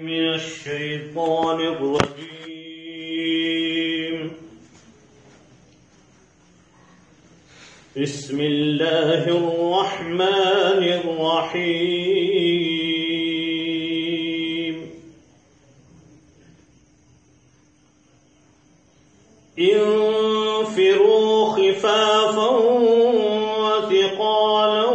من الشيطان الرجيم. بسم الله الرحمن الرحيم. انفروا خفافا وثقالا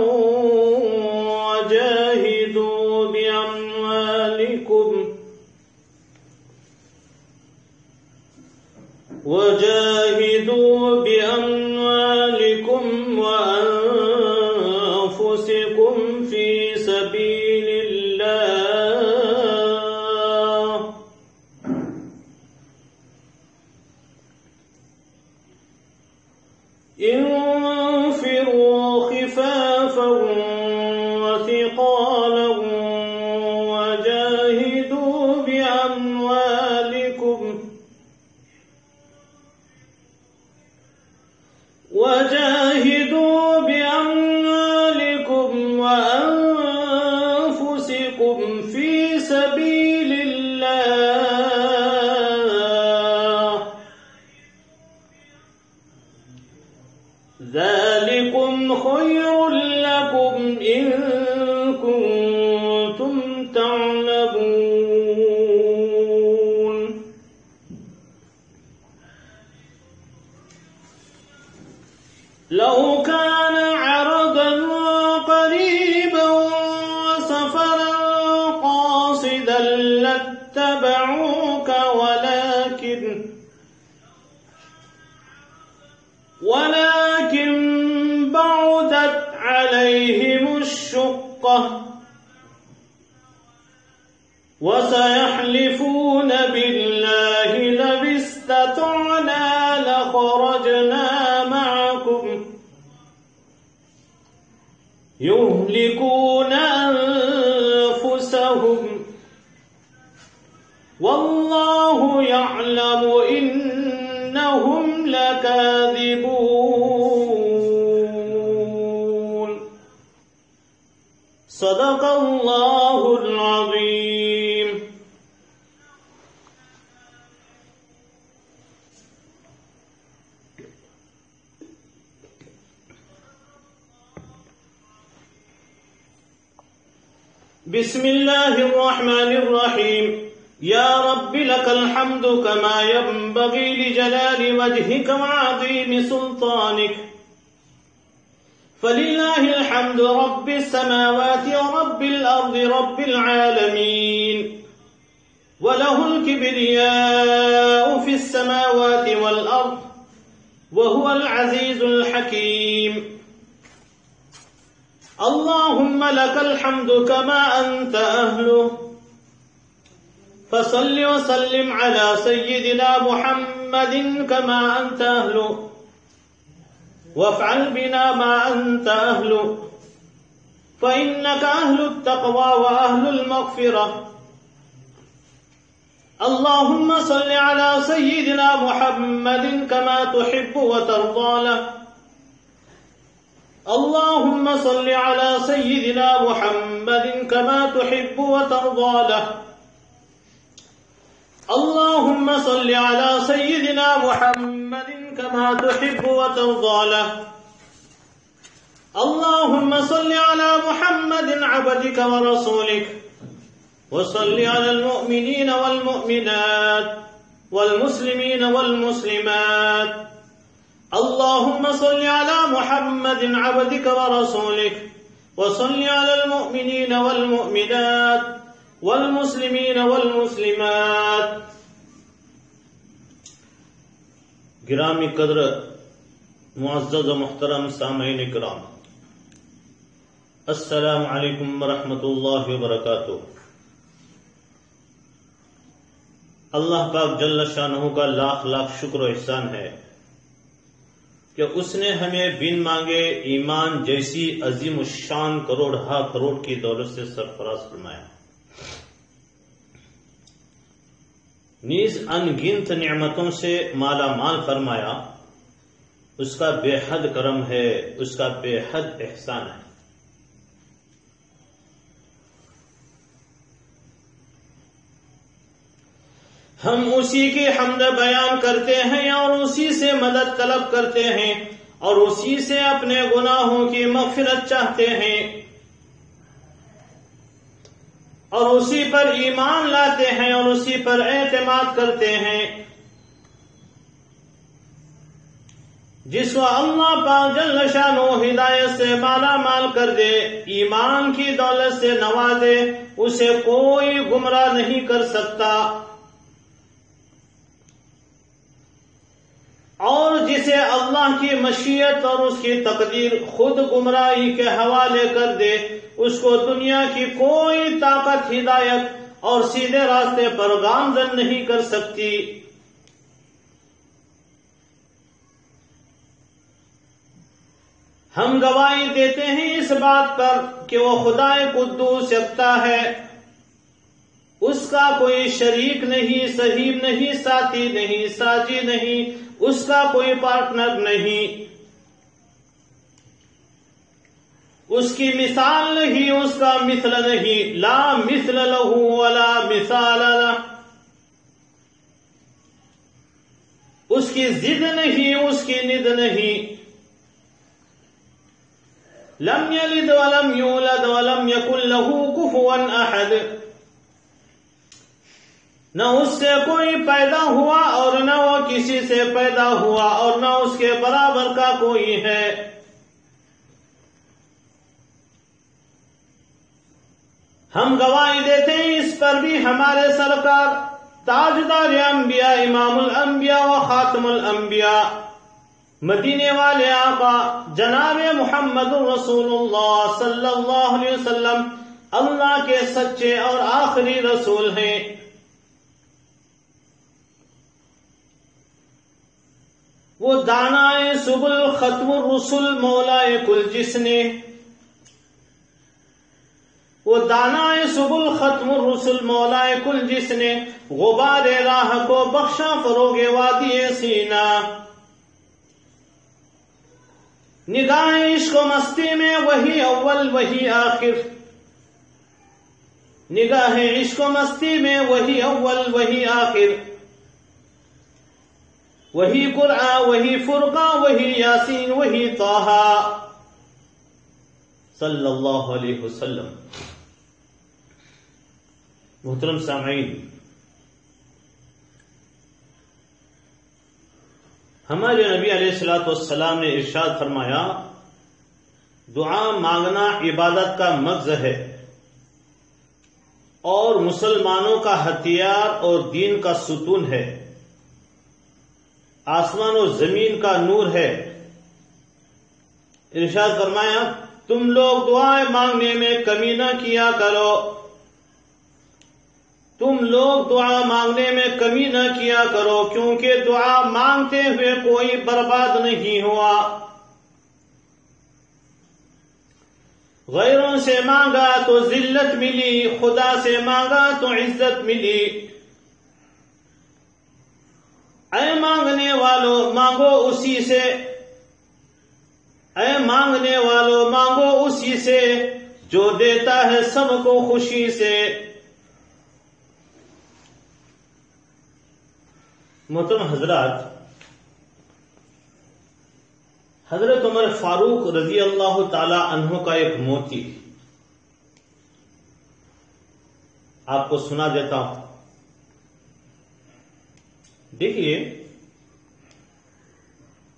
وجاهدوا بأموالكم وأنفسكم في سبيل الله. انفروا خفافا وثقالا وجاهدوا بأموالكم وأنفسكم في سبيل الله. ذلكم خير لكم إن كنتم تعلمون. لو كان عرضا قريبا وسفرا قاصدا لاتبعوك ولكن بعدت عليهم الشقة وسيحلفون بالله لو استطعنا لخرجنا معكم يهلكون أنفسهم والله يعلم إنهم لكاذبون. صدق الله العظيم. بسم الله الرحمن الرحيم. يا رب لك الحمد كما ينبغي لجلال وجهك وعظيم سلطانك. فلله الحمد رب السماوات ورب الأرض رب العالمين. وله الكبرياء في السماوات والأرض وهو العزيز الحكيم. اللهم لك الحمد كما أنت أهله. فصل وسلم على سيدنا محمد كما أنت أهله. وافعل بنا ما أنت أهله فإنك أهل التقوى وأهل المغفرة. اللهم صل على سيدنا محمد كما تحب وترضى له. اللهم صل على سيدنا محمد كما تحب وترضى له. اللهم صل على سيدنا محمد كما تحب وترضى له. اللهم صل على محمد عبدك ورسولك وصل على المؤمنين والمؤمنات والمسلمين والمسلمات. اللهم صل على محمد عبدك ورسولك وصل على المؤمنين والمؤمنات والمسلمين والمسلمات. گرامی قدر معزز و محترم سامعین کرام، السلام علیکم ورحمۃ اللہ وبرکاتہ. اللہ پاک جل شانہ کا لاکھ لاکھ شکر و احسان ہے کہ اس نے ہمیں بن مانگے ایمان جیسی عظیم الشان کروڑ ہا کروڑ کی دولت سے سرفراز فرمایا، نیز ان گنت نعمتوں سے مالا مال فرمایا. اس کا بے حد کرم ہے، اس کا بے حد احسان ہے. ہم اسی کی حمد بیان کرتے ہیں اور اسی سے مدد طلب کرتے ہیں اور اسی سے اپنے گناہوں کی مغفرت چاہتے ہیں اور اسی پر ایمان لاتے ہیں اور اسی پر اعتماد کرتے ہیں، جس کو اللہ پاک جل شانہ ہدایت سے مالا مال کر دے، ایمان کی دولت سے نوازے، اسے کوئی گمراہ نہیں کر سکتا، اور جسے اللہ کی مشیت اور اس کی تقدیر خود گمراہی کے حوالے کر دے، اس کو دنیا کی کوئی طاقت ہدایت اور سیدھے راستے پر گامزن نہیں کر سکتی۔ ہم گواہی دیتے ہیں اس بات پر کہ وہ خدائے قدوس یکتا ہے، اس کا کوئی شریک نہیں، صحیب نہیں، ساتھی نہیں، ساجی نہیں، اس کا کوئی پارٹنر نہیں، اس کی مثال نہیں، اس کا مثل نہیں، لا مثل لہ ولا مثال لہ، اس کی ضد نہیں، اس کی ند نہیں، لم یلد ولم یولد ولم یکن لہ کفوا احد، نہ اس سے کوئی پیدا ہوا اور نہ وہ کسی سے پیدا ہوا اور نہ اس کے برابر کا کوئی ہے۔ ہم گواہی دیتے ہیں اس پر بھی ہمارے سرکار تاجدار انبیاء، امام الانبیاء و خاتم الانبیاء، مدینے والے آقا جناب محمد رسول اللہ صلی اللہ علیہ وسلم اللہ کے سچے اور آخری رسول ہیں۔ وہ دانائے سبل ختم الرسل مولائے کل جس نے، وہ دانائے سبل ختم الرسل مولائے کل جس نے، غبار راہ کو بخشا فروغ وادی سینا، نگاہ عشق و مستی میں وہی اول وہی آخر، نگاہ عشق و مستی میں وہی اول وہی آخر، وہی قرآن وہی فرقان وہی یاسین وہی طہ صلی اللہ علیہ وسلم۔ محترم سامعین، ہمارے نبی علیہ الصلوۃ والسلام نے ارشاد فرمایا، دعا مانگنا عبادت کا مغز ہے اور مسلمانوں کا ہتھیار اور دین کا ستون ہے، آسمان و زمین کا نور ہے۔ ارشاد فرمایا، تم لوگ دعائیں مانگنے میں کمی نہ کیا کرو، تم لوگ دعا مانگنے میں کمی نہ کیا کرو، کیونکہ دعا مانگتے ہوئے کوئی برباد نہیں ہوا۔ غیروں سے مانگا تو ذلت ملی، خدا سے مانگا تو عزت ملی۔ اے مانگنے والوں مانگو اسی سے، اے مانگنے والوں مانگو اسی سے جو دیتا ہے سب کو خوشی سے۔ محترم حضرات، حضرت عمر فاروق رضی اللہ تعالی عنہ کا ایک موتی آپ کو سنا دیتا ہوں۔ دیکھیے،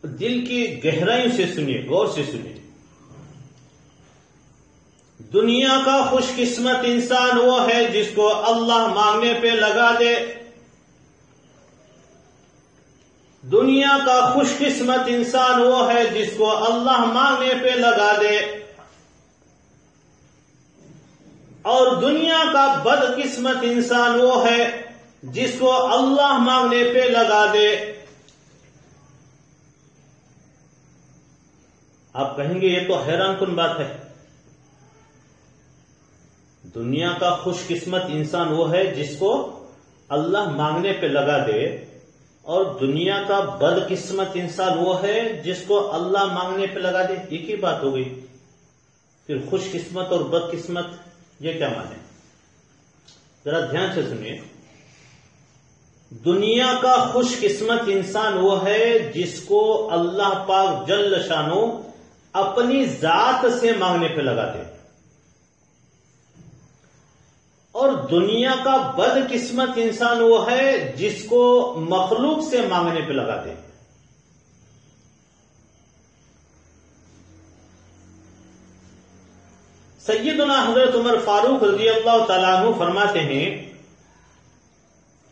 دل کی گہرائیوں سے سنیے، غور سے سنیے۔ دنیا کا خوش قسمت انسان وہ ہے جس کو اللہ مانگنے پہ لگا دے، دنیا کا خوش قسمت انسان وہ ہے جس کو اللہ مانگنے پہ لگا دے، اور دنیا کا بد قسمت انسان وہ ہے جس کو اللہ مانگنے پہ لگا دے۔ آپ کہیں گے یہ تو حیران کن بات ہے۔ دنیا کا خوش قسمت انسان وہ ہے جس کو اللہ مانگنے پہ لگا دے، اور دنیا کا بد قسمت انسان وہ ہے جس کو اللہ مانگنے پہ لگا دے، ایک ہی بات ہو گئی۔ پھر خوش قسمت اور بد قسمت یہ کیا مانے؟ ذرا دھیان سے سنیے۔ دنیا کا خوش قسمت انسان وہ ہے جس کو اللہ پاک جل شانو اپنی ذات سے مانگنے پہ لگا دے، اور دنیا کا بد قسمت انسان وہ ہے جس کو مخلوق سے مانگنے پہ لگا دے۔ سیدنا حضرت عمر فاروق رضی اللہ تعالیٰ عنہ فرماتے ہیں،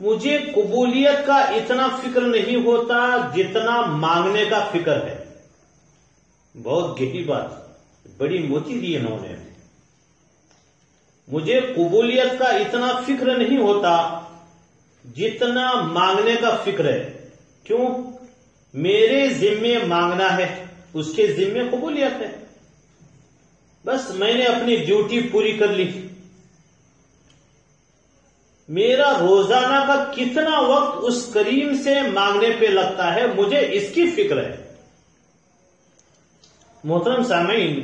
مجھے قبولیت کا اتنا فکر نہیں ہوتا جتنا مانگنے کا فکر ہے۔ بہت گہری بات، بڑی موٹی دی انہوں نے۔ مجھے قبولیت کا اتنا فکر نہیں ہوتا جتنا مانگنے کا فکر ہے۔ کیوں؟ میرے ذمے مانگنا ہے، اس کے ذمے قبولیت ہے۔ بس میں نے اپنی ڈیوٹی پوری کر لی۔ میرا روزانہ کا کتنا وقت اس کریم سے مانگنے پہ لگتا ہے، مجھے اس کی فکر ہے۔ محترم سامعین،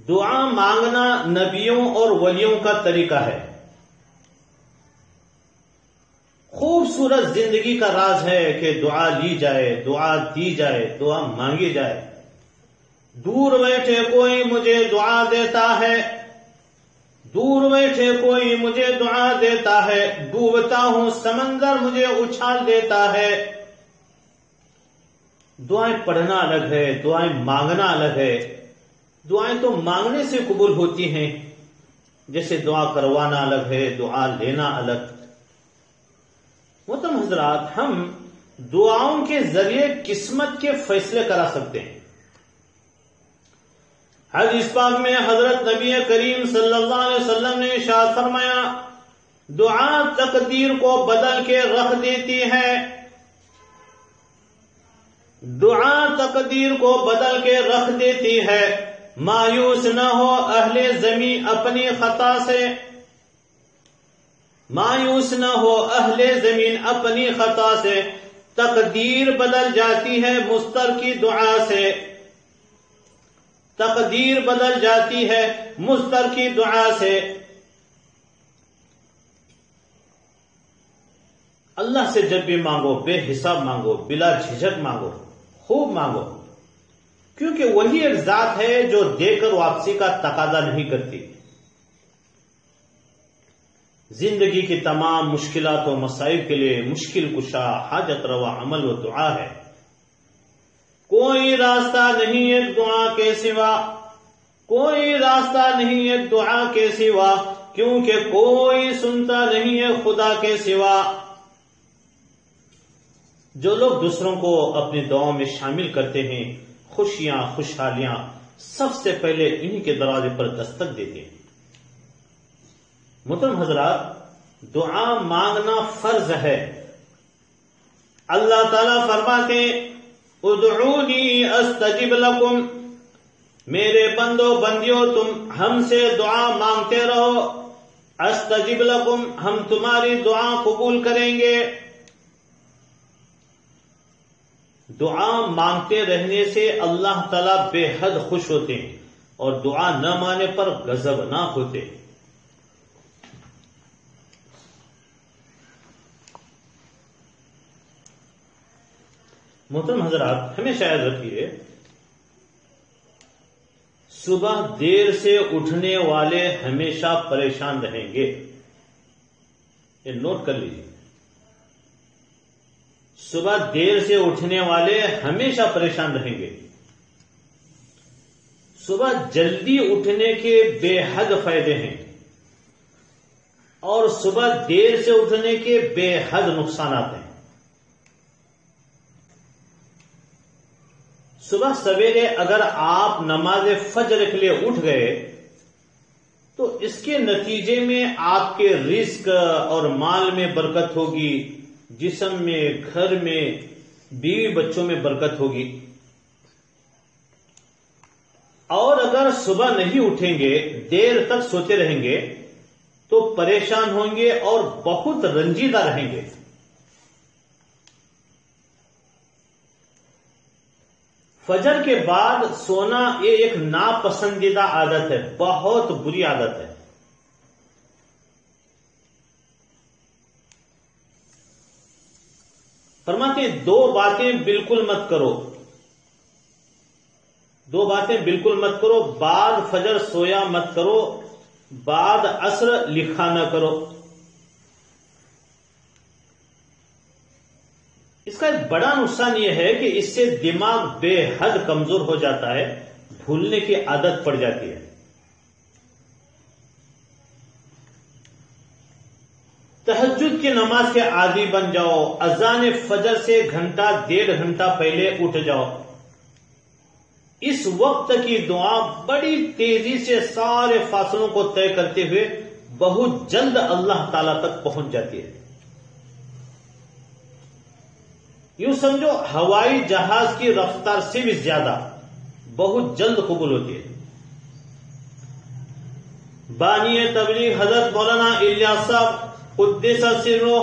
دعا مانگنا نبیوں اور ولیوں کا طریقہ ہے۔ خوبصورت زندگی کا راز ہے کہ دعا لی جائے، دعا دی جائے، دعا مانگی جائے۔ دور بیٹھے کوئی مجھے دعا دیتا ہے، دور بیٹھے کوئی مجھے دعا دیتا ہے، ڈوبتا ہوں سمندر مجھے اچھال دیتا ہے۔ دعائیں پڑھنا الگ ہے، دعائیں مانگنا الگ ہے۔ دعائیں تو مانگنے سے قبول ہوتی ہیں، جیسے دعا کروانا الگ ہے، دعا لینا الگ۔ محترم حضرات، ہم دعاؤں کے ذریعے قسمت کے فیصلے کرا سکتے ہیں۔ حدیث پاک میں حضرت نبی کریم صلی اللہ علیہ وسلم نے ارشاد فرمایا، دعا تقدیر کو بدل کے رکھ دیتی ہے، دعا تقدیر کو بدل کے رکھ دیتی ہے۔ مایوس نہ ہو اہل زمین اپنی خطا سے، مایوس نہ ہو اہل زمین اپنی خطا سے، تقدیر بدل جاتی ہے مضطر کی دعا سے، تقدیر بدل جاتی ہے مضطر کی دعا سے۔ اللہ سے جب بھی مانگو بے حساب مانگو، بلا جھجک مانگو، خوب مانگو، کیونکہ وہی ایک ذات ہے جو دے کر واپسی کا تقاضا نہیں کرتی۔ زندگی کی تمام مشکلات و مصائب کے لیے مشکل کشا، حاجت روا عمل و دعا ہے۔ کوئی راستہ نہیں ایک دعا کے سوا، کوئی راستہ نہیں ایک دعا کے سوا، کیونکہ کوئی سنتا نہیں ہے خدا کے سوا۔ جو لوگ دوسروں کو اپنی دعاؤں میں شامل کرتے ہیں، خوشیاں خوشحالیاں سب سے پہلے انہی کے دروازے پر دستک دیتے ہیں۔ محترم حضرات، دعا مانگنا فرض ہے۔ اللہ تعالیٰ فرماتے ہیں، ادعونی استجب لکم، میرے بندو بندیوں تم ہم سے دعا مانگتے رہو، استجب لکم، ہم تمہاری دعا قبول کریں گے۔ دعا مانگتے رہنے سے اللہ تعالیٰ بے حد خوش ہوتے ہیں اور دعا نہ مانے پر غضبناک ہوتے ہیں۔ محترم حضرات، ہمیشہ یاد رکھیے، صبح دیر سے اٹھنے والے ہمیشہ پریشان رہیں گے۔ یہ نوٹ کر لیجیے، صبح دیر سے اٹھنے والے ہمیشہ پریشان رہیں گے۔ صبح جلدی اٹھنے کے بے حد فائدے ہیں اور صبح دیر سے اٹھنے کے بے حد نقصانات ہیں۔ صبح سویرے اگر آپ نماز فجر کے لیے اٹھ گئے تو اس کے نتیجے میں آپ کے رزق اور مال میں برکت ہوگی، جسم میں، گھر میں، بیوی بچوں میں برکت ہوگی۔ اور اگر صبح نہیں اٹھیں گے، دیر تک سوتے رہیں گے تو پریشان ہوں گے اور بہت رنجیدہ رہیں گے۔ فجر کے بعد سونا یہ ایک ناپسندیدہ عادت ہے، بہت بری عادت ہے۔ فرماتے ہیں دو باتیں بالکل مت کرو، دو باتیں بالکل مت کرو، بعد فجر سویا مت کرو، بعد عصر لکھا نہ کرو۔ اس کا ایک بڑا نقصان یہ ہے کہ اس سے دماغ بے حد کمزور ہو جاتا ہے، بھولنے کی عادت پڑ جاتی ہے۔ تہجد کی نماز کے عادی بن جاؤ، اذان فجر سے گھنٹہ ڈیڑھ گھنٹہ پہلے اٹھ جاؤ۔ اس وقت کی دعا بڑی تیزی سے سارے فاصلوں کو طے کرتے ہوئے بہت جلد اللہ تعالی تک پہنچ جاتی ہے۔ یوں سمجھو ہوائی جہاز کی رفتار سے بھی زیادہ بہت جلد قبول ہوتی ہے۔ بانی تبلیغ حضرت مولانا الیاس صاحب قدس سرہ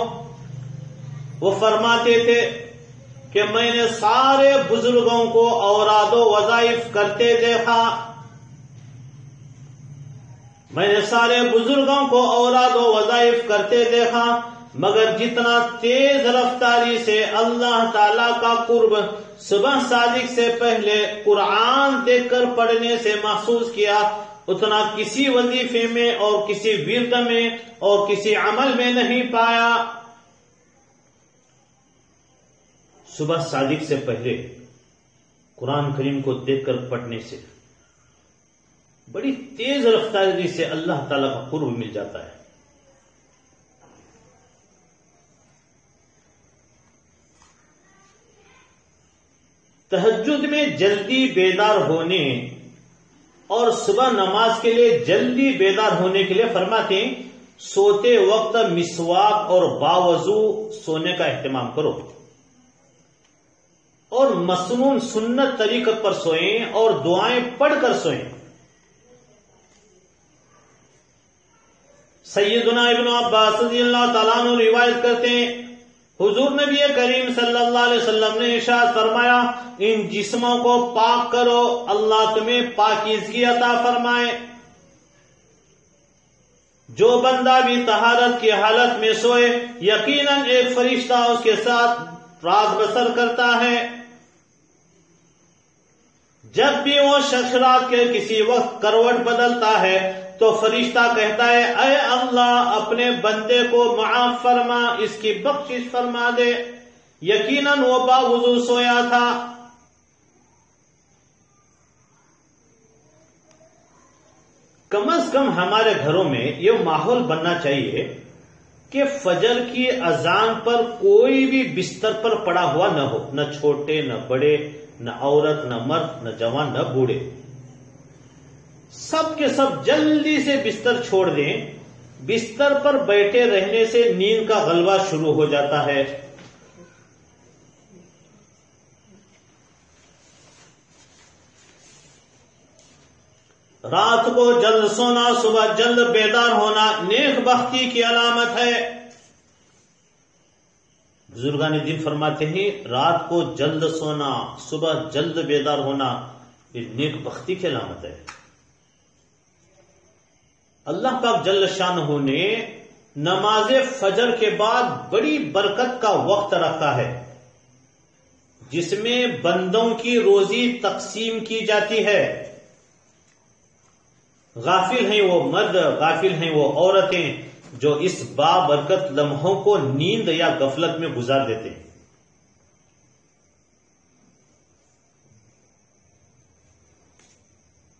وہ فرماتے تھے کہ میں نے سارے بزرگوں کو اوراد و وظائف کرتے دیکھا، میں نے سارے بزرگوں کو اوراد و وظائف کرتے دیکھا، مگر جتنا تیز رفتاری سے اللہ تعالی کا قرب صبح صادق سے پہلے قرآن دیکھ کر پڑھنے سے محسوس کیا، اتنا کسی وظیفے میں اور کسی ورد میں اور کسی عمل میں نہیں پایا۔ صبح صادق سے پہلے قرآن کریم کو دیکھ کر پڑھنے سے بڑی تیز رفتاری سے اللہ تعالی کا قرب مل جاتا ہے۔ تہجد میں جلدی بیدار ہونے اور صبح نماز کے لیے جلدی بیدار ہونے کے لیے فرماتے ہیں سوتے وقت مسواک اور باوضو سونے کا اہتمام کرو، اور مسنون سنت طریقت پر سوئیں اور دعائیں پڑھ کر سوئیں۔ سیدنا ابن عباس رضی اللہ تعالیٰ عنہ روایت کرتے ہیں حضور نبی کریم صلی اللہ علیہ وسلم نے ارشاد فرمایا ان جسموں کو پاک کرو، اللہ تمہیں پاکیزگی عطا فرمائے۔ جو بندہ بھی طہارت کی حالت میں سوئے یقیناً ایک فرشتہ اس کے ساتھ رات بسر کرتا ہے۔ جب بھی وہ شخص رات کے کسی وقت کروٹ بدلتا ہے تو فرشتہ کہتا ہے اے اللہ اپنے بندے کو معاف فرما، اس کی بخشش فرما دے، یقیناً وہ باوضو سویا تھا۔ کم از کم ہمارے گھروں میں یہ ماحول بننا چاہیے کہ فجر کی اذان پر کوئی بھی بستر پر پڑا ہوا نہ ہو، نہ چھوٹے نہ بڑے، نہ عورت نہ مرد، نہ جوان نہ بوڑھے، سب کے سب جلدی سے بستر چھوڑ دیں۔ بستر پر بیٹھے رہنے سے نیند کا غلبہ شروع ہو جاتا ہے۔ رات کو جلد سونا، صبح جلد بیدار ہونا نیک بختی کی علامت ہے۔ بزرگان دین فرماتے ہیں رات کو جلد سونا، صبح جلد بیدار ہونا یہ نیک بختی کی علامت ہے۔ اللہ پاک جل شانہ نے نماز فجر کے بعد بڑی برکت کا وقت رکھا ہے جس میں بندوں کی روزی تقسیم کی جاتی ہے۔ غافل ہیں وہ مرد، غافل ہیں وہ عورتیں جو اس بابرکت لمحوں کو نیند یا غفلت میں گزار دیتے ہیں۔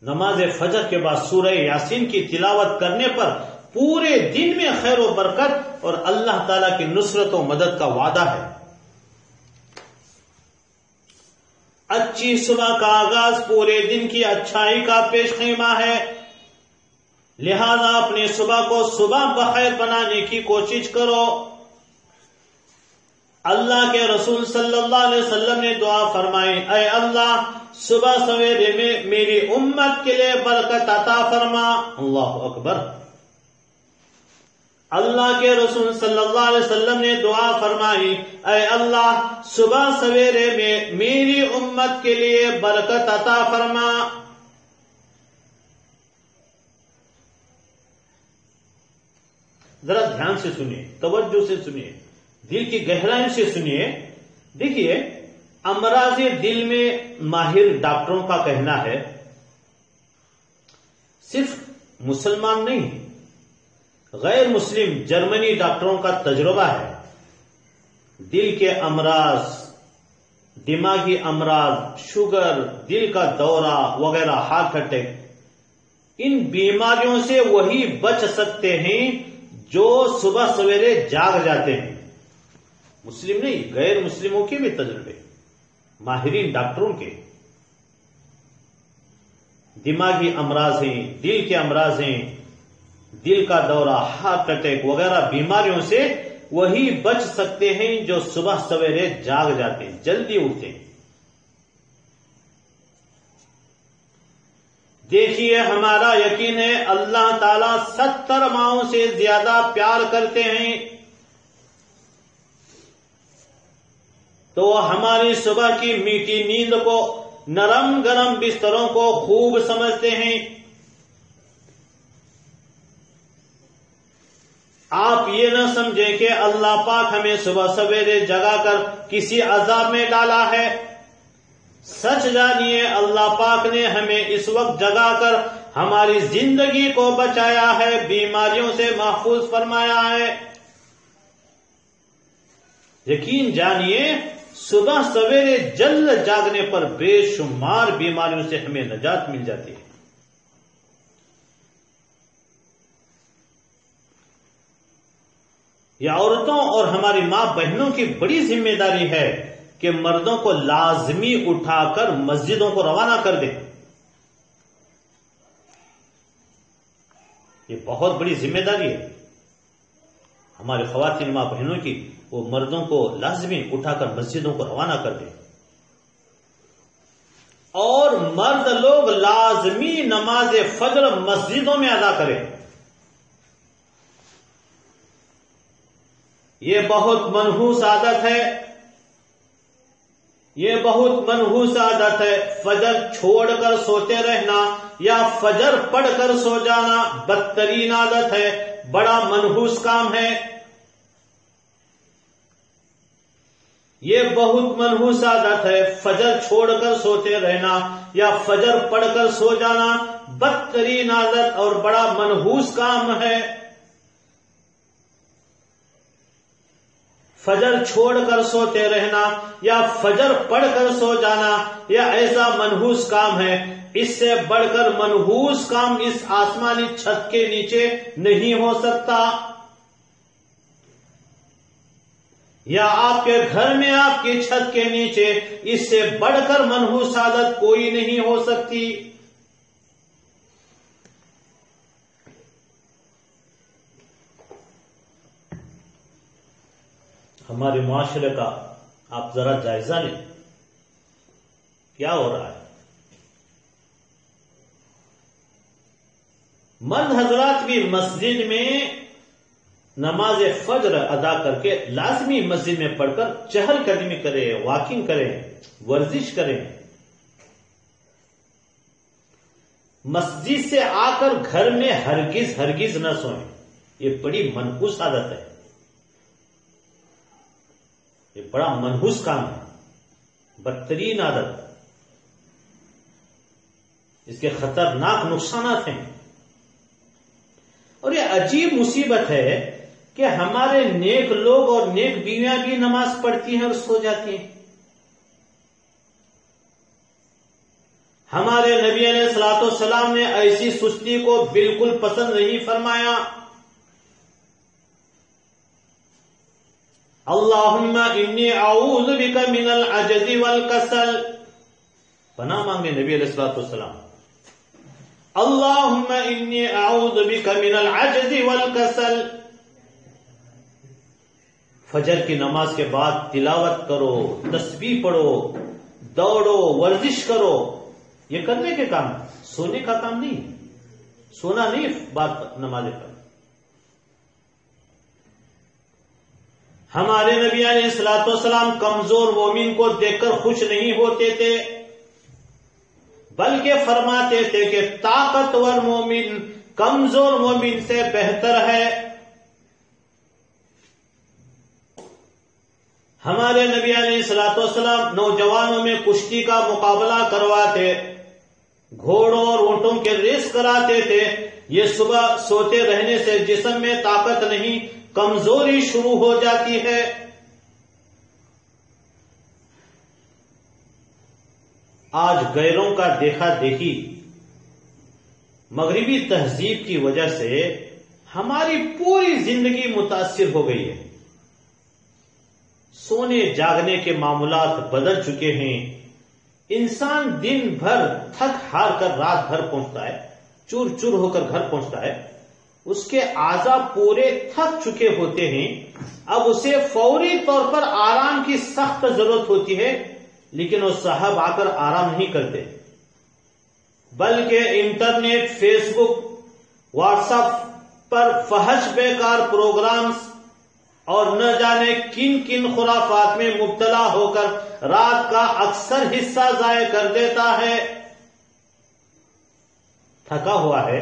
نماز فجر کے بعد سورہ یاسین کی تلاوت کرنے پر پورے دن میں خیر و برکت اور اللہ تعالی کی نصرت و مدد کا وعدہ ہے۔ اچھی صبح کا آغاز پورے دن کی اچھائی کا پیش خیمہ ہے، لہذا اپنے صبح کو صبح بخیر بنانے کی کوشش کرو۔ اللہ کے رسول صلی اللہ علیہ وسلم نے دعا فرمائی اے اللہ صبح سویرے میں میری امت کے لیے برکت عطا فرما۔ اللہ اکبر۔ اللہ کے رسول صلی اللہ علیہ وسلم نے دعا فرمائی اے اللہ صبح سویرے میں میری امت کے لیے برکت عطا فرما۔ ذرا دھیان سے سنیے، توجہ سے سنیے، دل کی گہرائی سے سنیے دیکھیے، امراض دل میں ماہر ڈاکٹروں کا کہنا ہے، صرف مسلمان نہیں، غیر مسلم جرمنی ڈاکٹروں کا تجربہ ہے، دل کے امراض، دماغی امراض، شوگر، دل کا دورہ وغیرہ، ہارٹ اٹیک، ان بیماریوں سے وہی بچ سکتے ہیں جو صبح سویرے جاگ جاتے ہیں۔ مسلم نہیں، غیر مسلموں کے بھی تجربے، ماہرین ڈاکٹروں کے۔ دماغی امراض ہیں، دل کے امراض ہیں، دل کا دورہ، ہارٹ اٹیک وغیرہ بیماریوں سے وہی بچ سکتے ہیں جو صبح سویرے جاگ جاتے ہیں، جلدی اٹھتے ہیں۔ دیکھیے، ہمارا یقین ہے اللہ تعالیٰ 70 ماہوں سے زیادہ پیار کرتے ہیں، تو ہماری صبح کی میٹھی نیند کو، نرم گرم بستروں کو خوب سمجھتے ہیں۔ آپ یہ نہ سمجھیں کہ اللہ پاک ہمیں صبح سویرے جگا کر کسی عذاب میں ڈالا ہے۔ سچ جانیے، اللہ پاک نے ہمیں اس وقت جگا کر ہماری زندگی کو بچایا ہے، بیماریوں سے محفوظ فرمایا ہے۔ یقین جانیے، صبح سویرے جلد جاگنے پر بے شمار بیماریوں سے ہمیں نجات مل جاتی ہے۔ یہ عورتوں اور ہماری ماں بہنوں کی بڑی ذمہ داری ہے کہ مردوں کو لازمی اٹھا کر مسجدوں کو روانہ کر دیں۔ یہ بہت بڑی ذمہ داری ہے ہمارے خواتین ماں بہنوں کی، وہ مردوں کو لازمی اٹھا کر مسجدوں کو روانہ کر دیں، اور مرد لوگ لازمی نماز فجر مسجدوں میں ادا کریں۔ یہ بہت منحوس عادت ہے، یہ بہت منحوس عادت ہے۔ فجر چھوڑ کر سوتے رہنا یا فجر پڑھ کر سو جانا بدترین عادت ہے، بڑا منحوس کام ہے۔ یہ بہت منحوس عادت ہے، فجر چھوڑ کر سوتے رہنا یا فجر پڑھ کر سو جانا بدترین عادت اور بڑا منحوس کام ہے۔ فجر چھوڑ کر سوتے رہنا یا فجر پڑھ کر سو جانا یہ ایسا منحوس کام ہے، اس سے بڑھ کر منحوس کام اس آسمانی چھت کے نیچے نہیں ہو سکتا، یا آپ کے گھر میں آپ کی چھت کے نیچے اس سے بڑھ کر منحوس عادت کوئی نہیں ہو سکتی۔ ہمارے معاشرے کا آپ ذرا جائزہ لیں، کیا ہو رہا ہے؟ مرد حضرات بھی مسجد میں نماز فجر ادا کر کے لازمی مسجد میں پڑھ کر چہل قدمی کریں، واکنگ کریں، ورزش کریں۔ مسجد سے آ کر گھر میں ہرگز نہ سوئیں، یہ بڑی منحوس عادت ہے، یہ بڑا منحوس کام ہے، بدترین عادت، اس کے خطرناک نقصانات ہیں۔ اور یہ عجیب مصیبت ہے کہ ہمارے نیک لوگ اور نیک بیویاں بھی نماز پڑھتی ہیں اور سو جاتی ہیں۔ ہمارے نبی علیہ الصلوۃ والسلام نے ایسی سستی کو بالکل پسند نہیں فرمایا۔ اللہم انی اعوذ بک من العجز والکسل، پناہ مانگے نبی علیہ الصلوۃ والسلام، اللہم انی اعوذ بک من العجز والکسل۔ فجر کی نماز کے بعد تلاوت کرو، تسبیح پڑھو، دوڑو، ورزش کرو، یہ کرنے کے کام، سونے کا کام نہیں، سونا نہیں بات نماز پر۔ ہمارے نبی علیہ الصلوۃ والسلام کمزور مومن کو دیکھ کر خوش نہیں ہوتے تھے، بلکہ فرماتے تھے کہ طاقتور مومن کمزور مومن سے بہتر ہے۔ ہمارے نبی علیہ الصلوۃ والسلام نوجوانوں میں کشتی کا مقابلہ کرواتے، گھوڑوں اور اونٹوں کے ریس کراتے تھے۔ یہ صبح سوتے رہنے سے جسم میں طاقت نہیں، کمزوری شروع ہو جاتی ہے۔ آج غیروں کا دیکھا دیکھی، مغربی تہذیب کی وجہ سے ہماری پوری زندگی متاثر ہو گئی ہے۔ سونے جاگنے کے معاملات بدل چکے ہیں۔ انسان دن بھر تھک ہار کر رات بھر پہنچتا ہے، چور چور ہو کر گھر پہنچتا ہے، اس کے اعضاء پورے تھک چکے ہوتے ہیں۔ اب اسے فوری طور پر آرام کی سخت ضرورت ہوتی ہے، لیکن وہ صاحب آ کر آرام نہیں کرتے، بلکہ انٹرنیٹ، فیس بک، واٹس ایپ پر فحش بیکار پروگرامز اور نہ جانے کن کن خرافات میں مبتلا ہو کر رات کا اکثر حصہ ضائع کر دیتا ہے۔ تھکا ہوا ہے،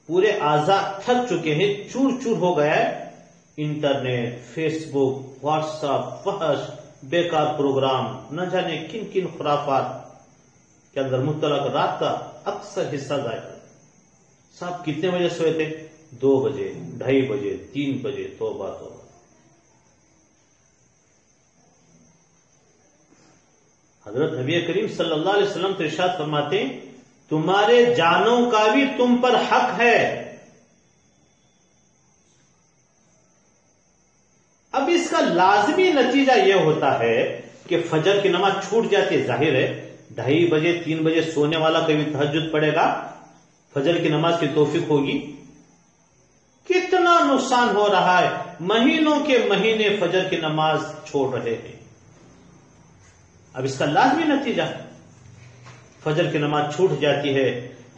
پورے اعضاء تھک چکے ہیں، چور چور ہو گیا ہے۔ انٹرنیٹ، فیس بک، واٹس ایپ، فحش بیکار پروگرام، نہ جانے کن کن خرافات کے اندر مبتلا کر رات کا اکثر حصہ ضائع کر۔ صاحب کتنے بجے سوئے تھے؟ 2 بجے، 2:30 بجے، 3 بجے، توبہ توبہ۔ حضرت نبی کریم صلی اللہ علیہ وسلم تو ارشاد فرماتے ہیں، تمہارے جانوں کا بھی تم پر حق ہے۔ اب اس کا لازمی نتیجہ یہ ہوتا ہے کہ فجر کی نماز چھوٹ جاتی ہے۔ ظاہر ہے 2:30 بجے، 3 بجے سونے والا کبھی تہجد پڑے گا، فجر کی نماز کی توفیق ہوگی؟ کتنا نقصان ہو رہا ہے، مہینوں کے مہینے فجر کی نماز چھوڑ رہے ہیں۔ اب اس کا لازمی نتیجہ فجر کی نماز چھوٹ جاتی ہے،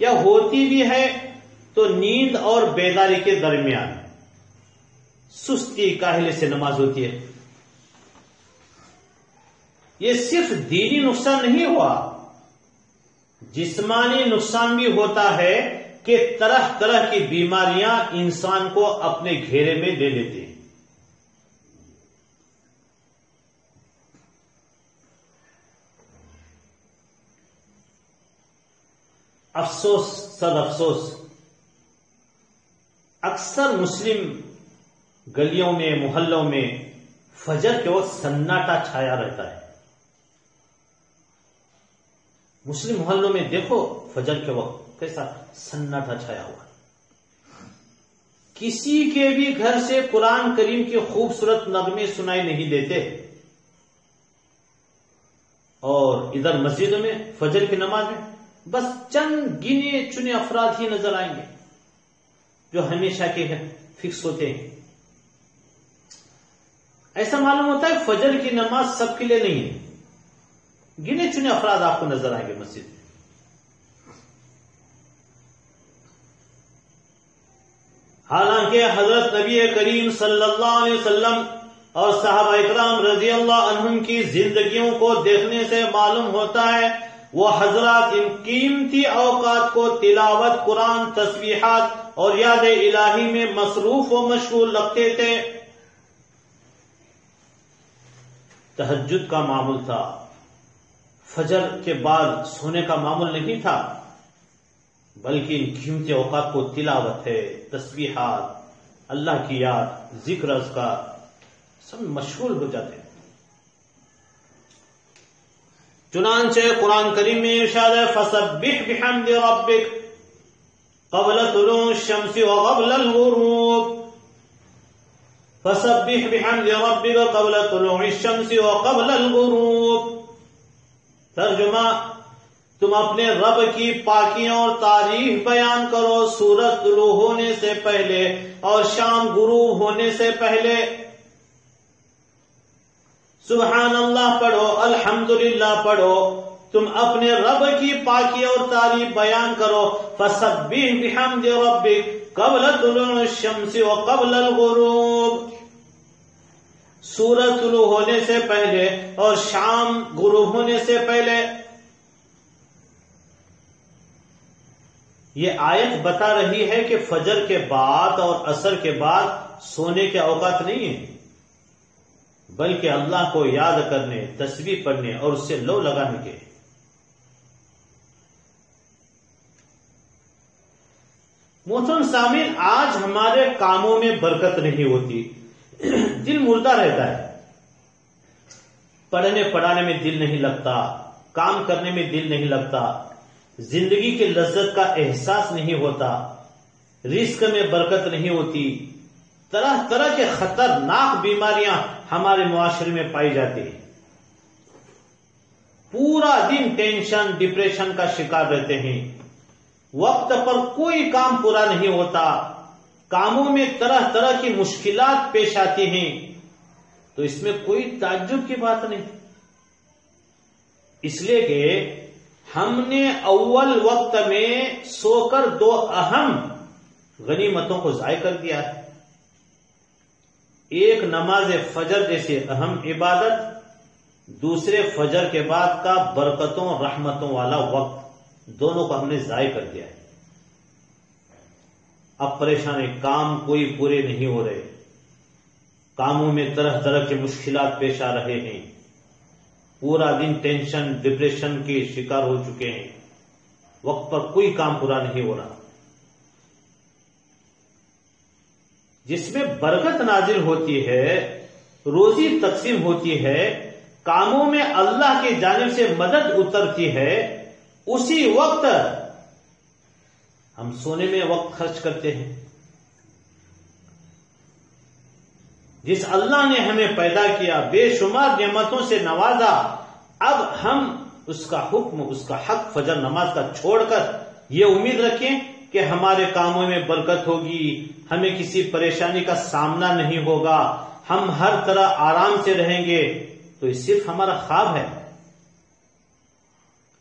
یا ہوتی بھی ہے تو نیند اور بیداری کے درمیان سستی کاہلی سے نماز ہوتی ہے۔ یہ صرف دینی نقصان نہیں ہوا، جسمانی نقصان بھی ہوتا ہے کہ طرح طرح کی بیماریاں انسان کو اپنے گھیرے میں لے لیتی ہیں۔ افسوس، صد افسوس، اکثر مسلم گلیوں میں، محلوں میں فجر کے وقت سناٹا چھایا رہتا ہے۔ مسلم محلوں میں دیکھو فجر کے وقت کیسا سناٹا چھایا ہوا ہے۔ کسی کے بھی گھر سے قرآن کریم کے خوبصورت نغمے سنائی نہیں دیتے، اور ادھر مسجد میں فجر کی نماز میں بس چند گنے چنے افراد ہی نظر آئیں گے جو ہمیشہ کے فکس ہوتے ہیں۔ ایسا معلوم ہوتا ہے فجر کی نماز سب کے لیے نہیں ہے، گنے چنے افراد آپ کو نظر آئیں گے مسجد میں۔ حالانکہ حضرت نبی کریم صلی اللہ علیہ وسلم اور صحابہ اکرام رضی اللہ عنہم کی زندگیوں کو دیکھنے سے معلوم ہوتا ہے وہ حضرات ان قیمتی اوقات کو تلاوت قرآن، تسبیحات اور یاد الہی میں مصروف و مشغول رکھتے تھے۔ تہجد کا معمول تھا، فجر کے بعد سونے کا معمول نہیں تھا، بلکہ ان قیمتی اوقات کو تلاوت ہے، تسبیحات، اللہ کی یاد، ذکر اذکار سب مشغول ہو جاتے ہیں۔ چنانچہ قرآن کریم میں ارشاد ہے فسبح بحمد ربک قبل طلوع الشمس وقبل الغروب، فسبح بحمد ربک قبل طلوع الشمس وقبل الغروب۔ ترجمہ، تم اپنے رب کی پاکیوں اور تعریف بیان کرو سورج طلوع ہونے سے پہلے اور شام غروب ہونے سے پہلے۔ سبحان اللہ پڑھو، الحمدللہ پڑھو، تم اپنے رب کی پاکی اور تعریف بیان کرو۔ فسبح بحمد ربک قبل طلوع الشمس وقبل الغروب، سورج طلوع ہونے سے پہلے اور شام غروب ہونے سے پہلے۔ یہ آیت بتا رہی ہے کہ فجر کے بعد اور عصر کے بعد سونے کے اوقات نہیں ہیں، بلکہ اللہ کو یاد کرنے، تسبیح پڑھنے اور اس سے لو لگانے کے۔ محترم سامعین، آج ہمارے کاموں میں برکت نہیں ہوتی، دل مردہ رہتا ہے، پڑھنے پڑھانے میں دل نہیں لگتا، کام کرنے میں دل نہیں لگتا، زندگی کی لذت کا احساس نہیں ہوتا، رزق میں برکت نہیں ہوتی، طرح طرح کے خطرناک بیماریاں ہمارے معاشرے میں پائی جاتی ہیں، پورا دن ٹینشن ڈپریشن کا شکار رہتے ہیں، وقت پر کوئی کام پورا نہیں ہوتا، کاموں میں طرح طرح کی مشکلات پیش آتی ہیں، تو اس میں کوئی تعجب کی بات نہیں، اس لیے کہ ہم نے اول وقت میں سو کر دو اہم غنیمتوں کو ضائع کر دیا ہے۔ ایک نماز فجر جیسی اہم عبادت، دوسرے فجر کے بعد کا برکتوں رحمتوں والا وقت، دونوں کو ہم نے ضائع کر دیا ہے۔ اب پریشانی، کام کوئی پورے نہیں ہو رہے، کاموں میں طرح طرح کی مشکلات پیش آ رہے ہیں، پورا دن ٹینشن ڈپریشن کے شکار ہو چکے ہیں، وقت پر کوئی کام پورا نہیں ہو رہا۔ جس میں برکت نازل ہوتی ہے، روزی تقسیم ہوتی ہے، کاموں میں اللہ کی جانب سے مدد اترتی ہے، اسی وقت ہم سونے میں وقت خرچ کرتے ہیں۔ جس اللہ نے ہمیں پیدا کیا، بے شمار نعمتوں سے نوازا، اب ہم اس کا حکم، اس کا حق فجر نماز کا چھوڑ کر یہ امید رکھیں کہ ہمارے کاموں میں برکت ہوگی، ہمیں کسی پریشانی کا سامنا نہیں ہوگا، ہم ہر طرح آرام سے رہیں گے، تو یہ صرف ہمارا خواب ہے۔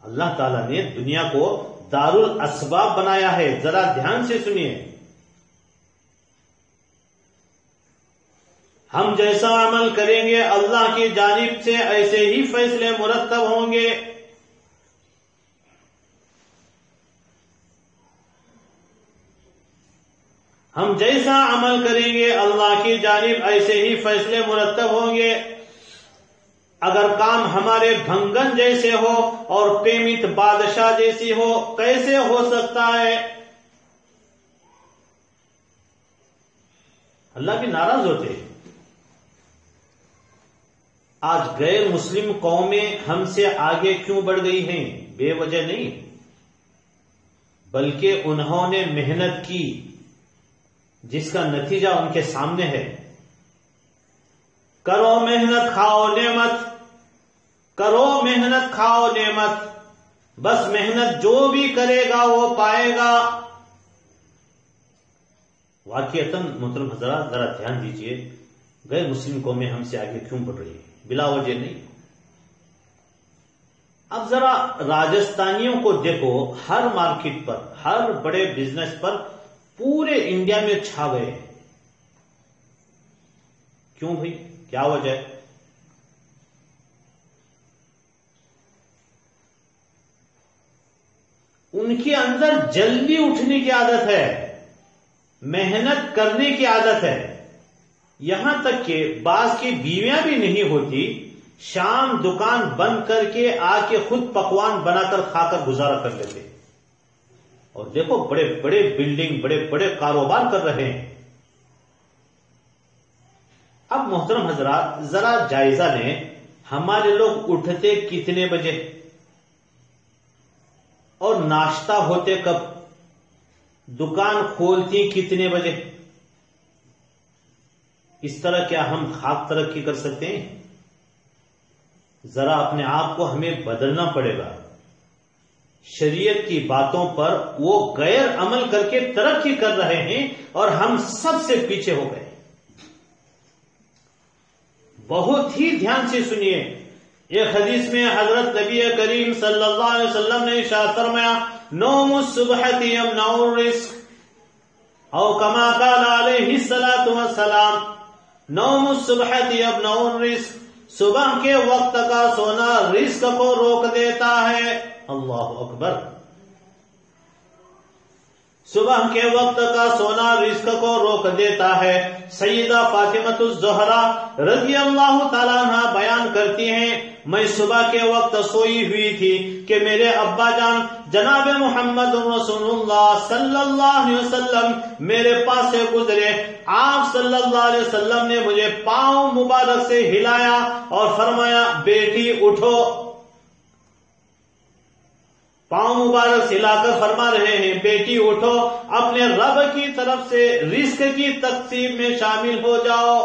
اللہ تعالیٰ نے دنیا کو دار الاسباب بنایا ہے، ذرا دھیان سے سنیے۔ ہم جیسا عمل کریں گے اللہ کی جانب سے ایسے ہی فیصلے مرتب ہوں گے۔ ہم جیسا عمل کریں گے اللہ کی جانب ایسے ہی فیصلے مرتب ہوں گے۔ اگر کام ہمارے بھنگن جیسے ہو اور پیمنٹ بادشاہ جیسی ہو، کیسے ہو سکتا ہے؟ اللہ بھی ناراض ہوتے ہیں۔ آج غیر مسلم قومیں ہم سے آگے کیوں بڑھ گئی ہیں؟ بے وجہ نہیں، بلکہ انہوں نے محنت کی، جس کا نتیجہ ان کے سامنے ہے۔ کرو محنت کھاؤ نعمت، کرو محنت کھاؤ نعمت، بس محنت جو بھی کرے گا وہ پائے گا۔ واقعتاً محترم حضرات ذرا دھیان دیجئے، غیر مسلم قومیں ہم سے آگے کیوں بڑھ رہی ہیں؟ بلا وجہ نہیں۔ اب ذرا راجستھانیوں کو دیکھو، ہر مارکیٹ پر، ہر بڑے بزنس پر پورے انڈیا میں چھا گئے۔ کیوں بھائی؟ کیا وجہ ہے؟ ان کے اندر جلدی اٹھنے کی عادت ہے، محنت کرنے کی عادت ہے، یہاں تک کہ بعض کی بیویاں بھی نہیں ہوتی، شام دکان بند کر کے آ کے خود پکوان بنا کر کھا کر گزارا کر لیتے، اور دیکھو بڑے بڑے بلڈنگ، بڑے بڑے کاروبار کر رہے ہیں۔ اب محترم حضرات ذرا جائزہ لیں، ہمارے لوگ اٹھتے کتنے بجے اور ناشتہ ہوتے کب؟ دکان کھولتی کتنے بجے؟ اس طرح کیا ہم خاک ترقی کر سکتے ہیں؟ ذرا اپنے آپ کو ہمیں بدلنا پڑے گا۔ شریعت کی باتوں پر وہ غیر عمل کر کے ترقی کر رہے ہیں اور ہم سب سے پیچھے ہو گئے۔ بہت ہی دھیان سے سنیے، ایک حدیث میں حضرت نبی کریم صلی اللہ علیہ وسلم نے ارشاد فرمایا، نوم الصبح یمنع الرزق، او کما قال علیہ الصلاۃ والسلام، نوم الصبح یمنع الرزق، صبح کے وقت کا سونا رزق کو روک دیتا ہے۔ اللہ اکبر۔ صبح کے وقت کا سونا رزق کو روک دیتا ہے۔ سیدہ فاطمہ الزہرا رضی اللہ تعالیٰ عنہ بیان کرتی ہیں، میں صبح کے وقت سوئی ہوئی تھی کہ میرے ابا جان جناب محمد رسول اللہ صلی اللہ علیہ وسلم میرے پاس سے گزرے۔ آپ صلی اللہ علیہ وسلم نے مجھے پاؤں مبارک سے ہلایا اور فرمایا بیٹی اٹھو۔ پاؤں مبارک ہلا کر فرما رہے ہیں بیٹی اٹھو، اپنے رب کی طرف سے رزق کی تقسیم میں شامل ہو جاؤ۔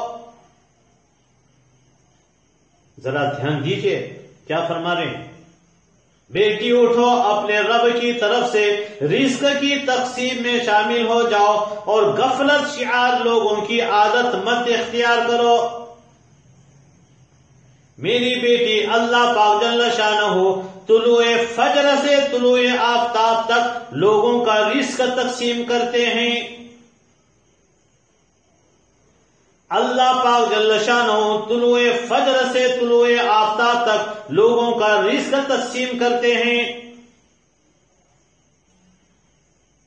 ذرا دھیان دیجئے کیا فرما رہے ہیں، بیٹی اٹھو اپنے رب کی طرف سے رزق کی تقسیم میں شامل ہو جاؤ اور غفلت شعار لوگوں کی عادت مت اختیار کرو۔ میری بیٹی اللہ پاک جل شانہ طلوع فجر سے طلوع آفتاب تک لوگوں کا رزق تقسیم کرتے ہیں۔ اللہ پاک جل شانہ طلوع فجر سے طلوع آفتاب تک لوگوں کا رزق تقسیم کرتے ہیں۔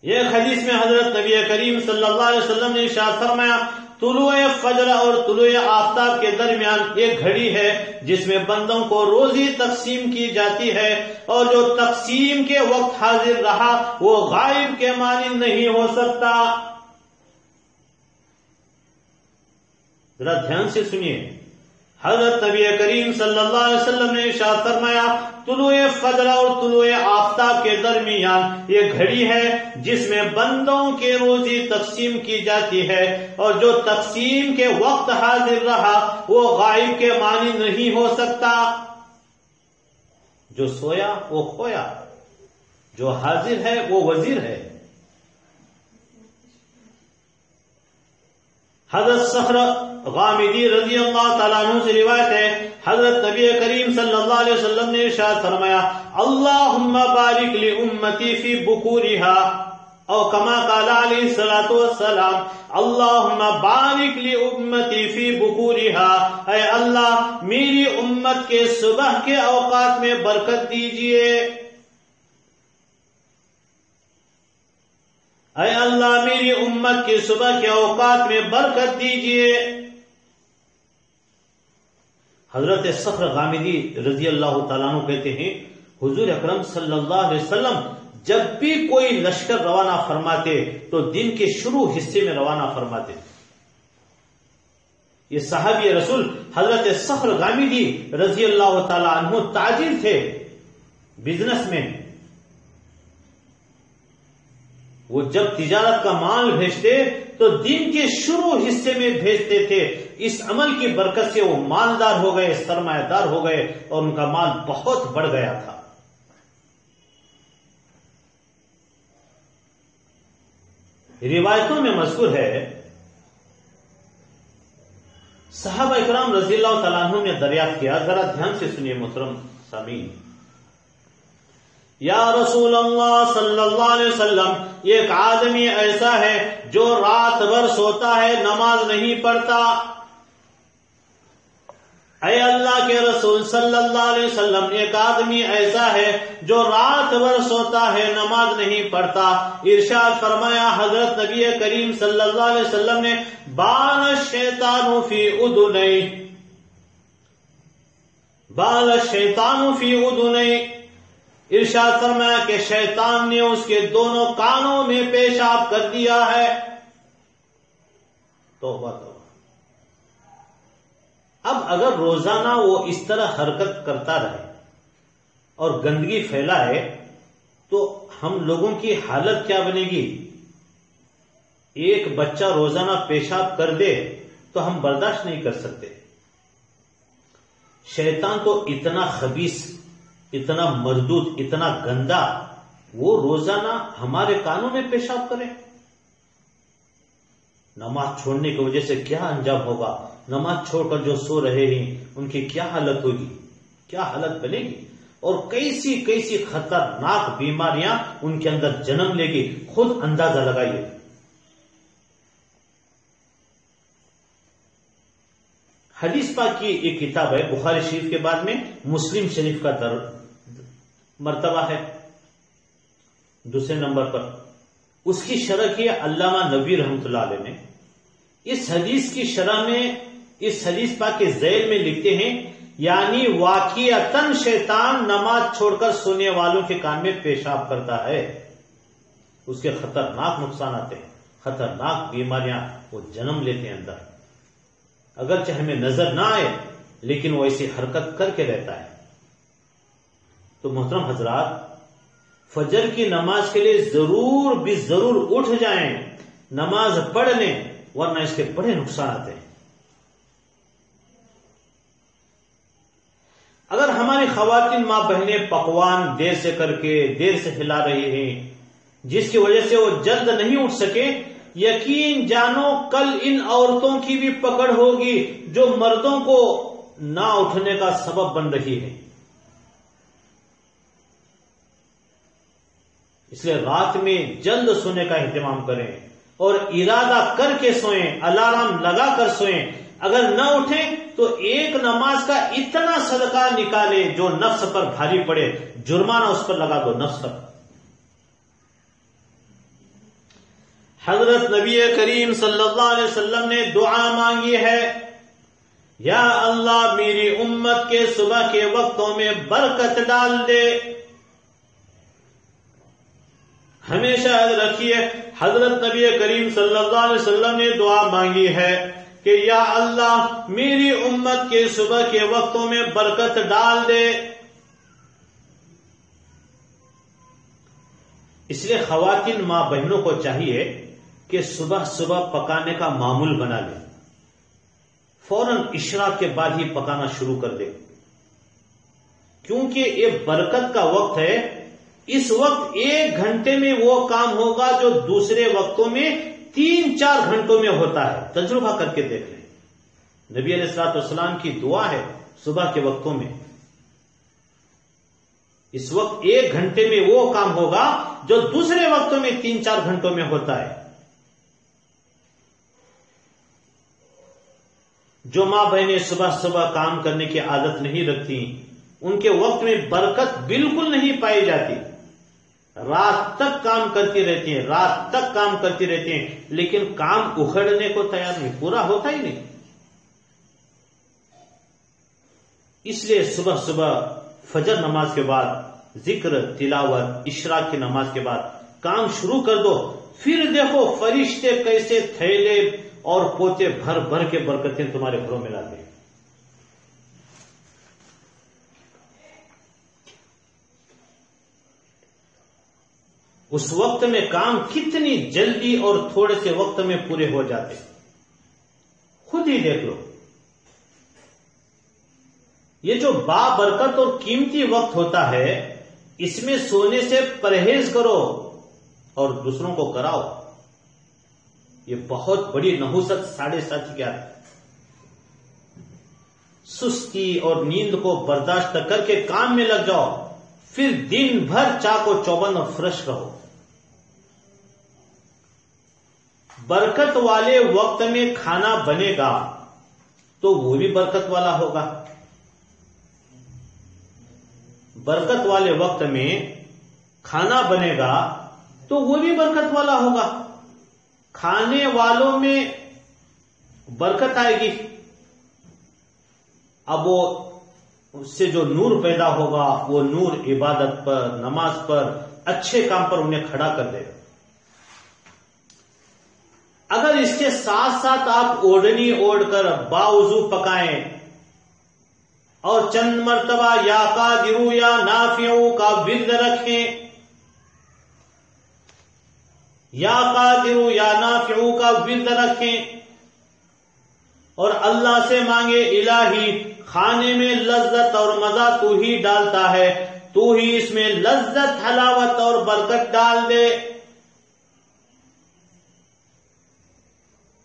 یہ حدیث میں حضرت نبی کریم صلی اللہ علیہ وسلم نے ارشاد فرمایا، طلوع فجر اور طلوع آفتاب کے درمیان ایک گھڑی ہے جس میں بندوں کو روزی تقسیم کی جاتی ہے، اور جو تقسیم کے وقت حاضر رہا وہ غائب کے مانند نہیں ہو سکتا۔ ذرا دھیان سے سنیے، حضرت نبی کریم صلی اللہ علیہ وسلم نے ارشاد فرمایا، طلوع فجر اور طلوع آفتاب کے درمیان یہ گھڑی ہے جس میں بندوں کے روزی تقسیم کی جاتی ہے، اور جو تقسیم کے وقت حاضر رہا وہ غائب کے معنی نہیں ہو سکتا۔ جو سویا وہ کھویا، جو حاضر ہے وہ وزیر ہے۔ حضرت صخر غامدی رضی اللہ تعالیٰ عنہ سے روایت ہے، حضرت نبی کریم صلی اللہ علیہ وسلم نے ارشاد فرمایا، اللہم بارک لامتی فی بکورها، او کما قال علیہ الصلوۃ والسلام، اللہم بارک لامتی فی بکورها، اے اللہ میری امت کے صبح کے اوقات میں برکت دیجئے۔ اے اللہ میری امت کے صبح کے اوقات میں برکت دیجئے۔ حضرت صخر غامدی رضی اللہ تعالیٰ عنہ کہتے ہیں، حضور اکرم صلی اللہ علیہ وسلم جب بھی کوئی لشکر روانہ فرماتے تو دن کے شروع حصے میں روانہ فرماتے۔ یہ صحابی رسول حضرت صخر غامدی رضی اللہ تعالیٰ عنہ تاجر تھے، بزنس میں۔ وہ جب تجارت کا مال بھیجتے تو دن کے شروع حصے میں بھیجتے تھے۔ اس عمل کی برکت سے وہ مالدار ہو گئے، سرمایہ دار ہو گئے، اور ان کا مال بہت بڑھ گیا تھا۔ روایتوں میں مذکور ہے، صحابہ اکرام رضی اللہ تعالیٰ عنہ نے دریافت کیا، ذرا دھیان سے سنیے محترم سامعین، یا رسول اللہ صلی اللہ علیہ وسلم، ایک آدمی ایسا ہے جو رات بھر سوتا ہے، نماز نہیں پڑھتا۔ اے اللہ کے رسول صلی اللہ علیہ وسلم، ایک آدمی ایسا ہے جو رات بھر سوتا ہے، نماز نہیں پڑھتا۔ ارشاد فرمایا حضرت نبی کریم صلی اللہ علیہ وسلم نے، بال الشیطان فی اذنیہ، بال الشیطان فی اذنیہ، ارشاد فرمایا کہ شیطان نے اس کے دونوں کانوں میں پیشاب کر دیا ہے۔ توبہ توبہ۔ اب اگر روزانہ وہ اس طرح حرکت کرتا رہے اور گندگی پھیلائے تو ہم لوگوں کی حالت کیا بنے گی؟ ایک بچہ روزانہ پیشاب کر دے تو ہم برداشت نہیں کر سکتے۔ شیطان تو اتنا خبیث، اتنا مردود، اتنا گندا، وہ روزانہ ہمارے کانوں میں پیشاب کرے۔ نماز چھوڑنے کی وجہ سے کیا انجام ہوگا؟ نماز چھوڑ کر جو سو رہے ہیں ان کی کیا حالت ہوگی، کیا حالت بنے گی، اور کیسی کیسی خطرناک بیماریاں ان کے اندر جنم لے گی، خود اندازہ لگائیے۔ حدیث پاک کی ایک کتاب ہے، بخاری شریف کے بعد میں مسلم شریف کا مرتبہ ہے دوسرے نمبر پر۔ اس کی شرح کی علامہ نبوی رحمۃ اللہ علیہ نے اس حدیث کی شرح میں اس حدیث پاک کے ذیل میں لکھتے ہیں یعنی واقعتاً شیطان نماز چھوڑ کر سونے والوں کے کان میں پیشاب کرتا ہے، اس کے خطرناک نقصانات ہیں، خطرناک بیماریاں وہ جنم لیتے ہیں اندر، اگرچہ ہمیں نظر نہ آئے لیکن وہ ایسی حرکت کر کے رہتا ہے۔ تو محترم حضرات، فجر کی نماز کے لیے ضرور بھی ضرور اٹھ جائیں، نماز پڑھ لیں، ورنہ اس کے بڑے نقصانات ہیں۔ اگر ہماری خواتین ماں بہنیں پکوان دیر سے کر کے دیر سے کھلا رہی ہیں جس کی وجہ سے وہ جلد نہیں اٹھ سکے، یقین جانو کل ان عورتوں کی بھی پکڑ ہوگی جو مردوں کو نہ اٹھنے کا سبب بن رہی ہے۔ اس لیے رات میں جلد سونے کا اہتمام کریں اور ارادہ کر کے سوئیں، الارم لگا کر سوئیں۔ اگر نہ اٹھیں تو ایک نماز کا اتنا صدقہ نکالے جو نفس پر بھاری پڑے، جرمانہ اس پر لگا دو نفس پر۔ حضرت نبی کریم صلی اللہ علیہ وسلم نے دعا مانگی ہے، یا اللہ میری امت کے صبح کے وقتوں میں برکت ڈال دے۔ ہمیشہ یاد رکھیے حضرت نبی کریم صلی اللہ علیہ وسلم نے دعا مانگی ہے کہ یا اللہ میری امت کے صبح کے وقتوں میں برکت ڈال دے۔ اس لیے خواتین ماں بہنوں کو چاہیے کہ صبح صبح پکانے کا معمول بنا لیں، فوراً اشراق کے بعد ہی پکانا شروع کر دیں، کیونکہ یہ برکت کا وقت ہے۔ اس وقت 1 گھنٹے میں وہ کام ہوگا جو دوسرے وقتوں میں 3-4 گھنٹوں میں ہوتا ہے۔ تجربہ کر کے دیکھ لیں، نبی علیہ الصلوۃ والسلام کی دعا ہے صبح کے وقتوں میں، اس وقت 1 گھنٹے میں وہ کام ہوگا جو دوسرے وقتوں میں 3-4 گھنٹوں میں ہوتا ہے۔ جو ماں بہنیں صبح صبح کام کرنے کی عادت نہیں رکھتی، ان کے وقت میں برکت بالکل نہیں پائی جاتی، رات تک کام کرتی رہتی ہیں، رات تک کام کرتی رہتی ہیں، لیکن کام اکھڑنے کو تیار نہیں، پورا ہوتا ہی نہیں۔ اس لیے صبح صبح فجر نماز کے بعد ذکر، تلاوت، اشراق کی نماز کے بعد کام شروع کر دو، پھر دیکھو فرشتے کیسے تھیلے اور پوتے بھر بھر کے برکتیں تمہارے گھروں میں لاتے ہیں۔ اس وقت میں کام کتنی جلدی اور تھوڑے سے وقت میں پورے ہو جاتے، خود ہی دیکھ لو۔ یہ جو بابرکت اور قیمتی وقت ہوتا ہے، اس میں سونے سے پرہیز کرو اور دوسروں کو کراؤ۔ یہ بہت بڑی نحوست 7:30 کیا ہے، سستی اور نیند کو برداشت کر کے کام میں لگ جاؤ، پھر دن بھر چاق و چوبند اور فریش رہو۔ برکت والے وقت میں کھانا بنے گا تو وہ بھی برکت والا ہوگا، برکت والے وقت میں کھانا بنے گا تو وہ بھی برکت والا ہوگا، کھانے والوں میں برکت آئے گی، اب وہ اس سے جو نور پیدا ہوگا وہ نور عبادت پر، نماز پر، اچھے کام پر انہیں کھڑا کر دے گا۔ اگر اس کے ساتھ ساتھ آپ اوڑھنی اوڑھ کر باوضو پکائیں اور چند مرتبہ یا قادر یا نافع کا ورد رکھیں، یا قادر یا نافع کا ورد رکھیں اور اللہ سے مانگے الہی کھانے میں لذت اور مزہ تو ہی ڈالتا ہے، تو ہی اس میں لذت، حلاوت اور برکت ڈال دے۔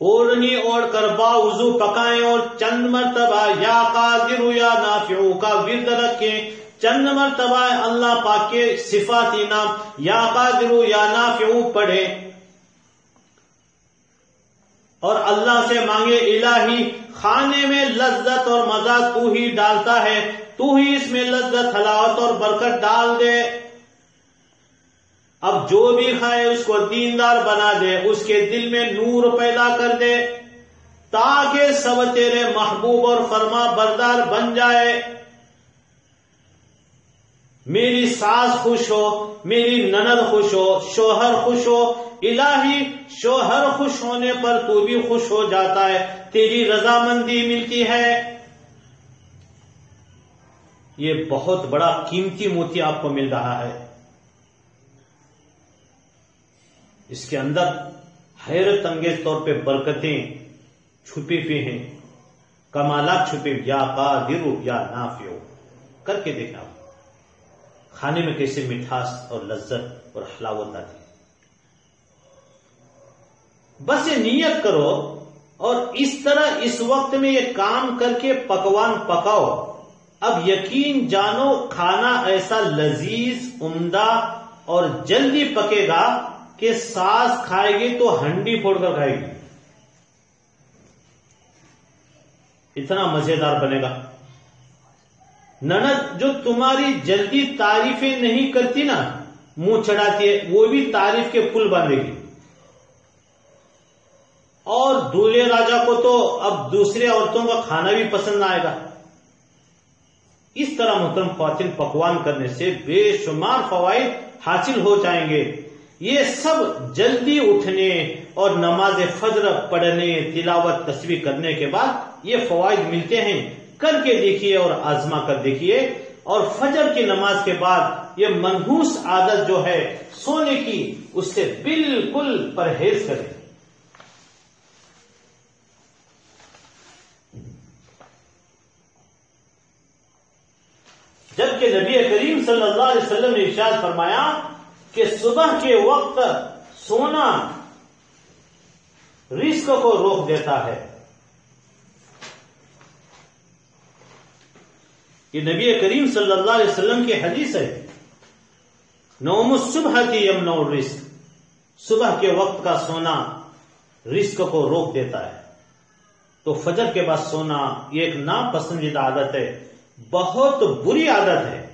اوڑھنی اوڑھ کر باوضو پکائیں اور چند مرتبہ یا قادر یا نافع کا ورد رکھیں، چند مرتبہ اللہ پاک کے صفاتی نام یا قادر یا نافع پڑھیں اور اللہ سے مانگے الہی کھانے میں لذت اور مزہ تو ہی ڈالتا ہے، تو ہی اس میں لذت، حلاوت اور برکت ڈال دے۔ اب جو بھی کھائے اس کو دیندار بنا دے، اس کے دل میں نور پیدا کر دے تاکہ سب تیرے محبوب اور فرما بردار بن جائے۔ میری ساس خوش ہو، میری نند خوش ہو، شوہر خوش ہو، الہی شوہر خوش ہونے پر تو بھی خوش ہو جاتا ہے، تیری رضامندی ملتی ہے۔ یہ بہت بڑا قیمتی موتی آپ کو مل رہا ہے، اس کے اندر حیرت انگیز طور پہ برکتیں چھپی ہوئی ہیں، کمالات چھپے، یا قادر یا نافع۔ کر کے دیکھنا کھانے میں کیسے مٹھاس اور لذت اور حلاوت آتی ہے۔ بس یہ نیت کرو اور اس طرح اس وقت میں یہ کام کر کے پکوان پکاؤ، اب یقین جانو کھانا ایسا لذیذ، عمدہ اور جلدی پکے گا کہ ساس کھائے گی تو ہنڈی پھوڑ کر کھائے گی، اتنا مزیدار بنے گا۔ نند جو تمہاری جلدی تعریفیں نہیں کرتی نا، منہ چڑھاتی ہے، وہ بھی تعریف کے پل باندھے گی۔ اور دولہے راجا کو تو اب دوسرے عورتوں کا کھانا بھی پسند نہ آئے گا۔ اس طرح محترم خواتین پکوان کرنے سے بے شمار فوائد حاصل ہو جائیں گے۔ یہ سب جلدی اٹھنے اور نماز فجر پڑھنے، تلاوت تسبیح کرنے کے بعد یہ فوائد ملتے ہیں۔ کر کے دیکھیے اور آزما کر دیکھیے، اور فجر کی نماز کے بعد یہ منحوس عادت جو ہے سونے کی، اس سے بالکل پرہیز کریں۔ جبکہ نبی کریم صلی اللہ علیہ وسلم نے ارشاد فرمایا کہ صبح کے وقت سونا رزق کو روک دیتا ہے۔ یہ نبی کریم صلی اللہ علیہ وسلم کی حدیث ہے، نوم الصبح یمنع الرزق، صبح کے وقت کا سونا رزق کو روک دیتا ہے۔ تو فجر کے بعد سونا یہ ایک ناپسندیدہ عادت ہے، بہت بری عادت ہے۔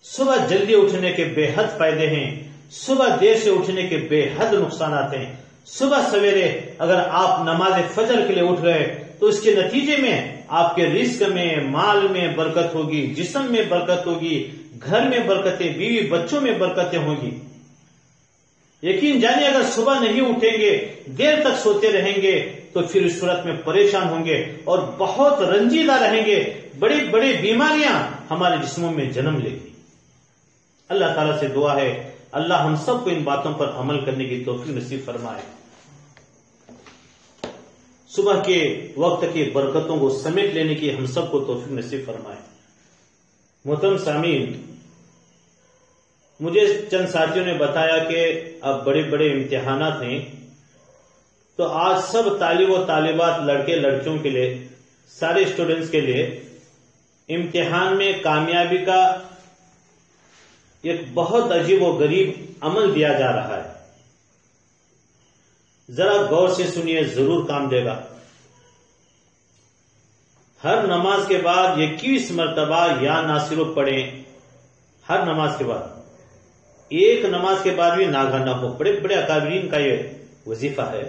صبح جلدی اٹھنے کے بے حد فائدے ہیں، صبح دیر سے اٹھنے کے بے حد نقصانات ہیں۔ صبح سویرے اگر آپ نماز فجر کے لیے اٹھ گئے تو اس کے نتیجے میں آپ کے رزق میں، مال میں برکت ہوگی، جسم میں برکت ہوگی، گھر میں برکتیں، بیوی بچوں میں برکتیں ہوں گی۔ یقین جانیے اگر صبح نہیں اٹھیں گے، دیر تک سوتے رہیں گے تو پھر اس صورت میں پریشان ہوں گے اور بہت رنجیدہ رہیں گے، بڑی بڑی بیماریاں ہمارے جسموں میں جنم لے گی۔ اللہ تعالیٰ سے دعا ہے اللہ ہم سب کو ان باتوں پر عمل کرنے کی توفیق نصیب فرمائے، صبح کے وقت کی برکتوں کو سمیٹ لینے کی ہم سب کو توفیق نصیب فرمائے۔ محترم سامعین، مجھے چند ساتھیوں نے بتایا کہ اب بڑے بڑے امتحانات ہیں، تو آج سب طالب و طالبات، لڑکے لڑکیوں کے لیے، سارے اسٹوڈنٹس کے لیے امتحان میں کامیابی کا ایک بہت عجیب و غریب عمل دیا جا رہا ہے۔ ذرا غور سے سنیے، ضرور کام دے گا۔ ہر نماز کے بعد 21 مرتبہ یا ناصر پڑھیں، ہر نماز کے بعد، ایک نماز کے بعد بھی ناگا نہ ہو۔ بڑے بڑے اکابرین کا یہ وظیفہ ہے،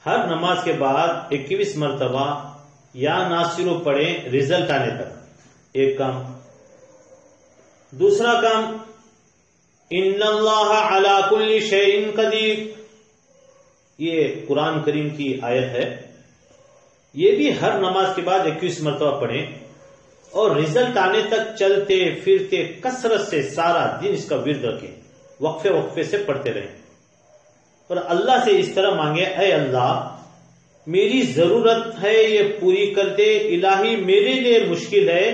ہر نماز کے بعد 21 مرتبہ یا ناصر پڑھیں رزلٹ آنے تک۔ ایک کام۔ دوسرا کام، ان اللہ علی کل شیء قدیر، یہ قرآن کریم کی آیت ہے، یہ بھی ہر نماز کے بعد 21 مرتبہ پڑھیں اور رزلٹ آنے تک چلتے پھرتے کثرت سے سارا دن اس کا ورد رکھیں، وقفے وقفے سے پڑھتے رہیں اور اللہ سے اس طرح مانگے، اے اللہ میری ضرورت ہے یہ پوری کر دے، الہی میرے لیے مشکل ہے،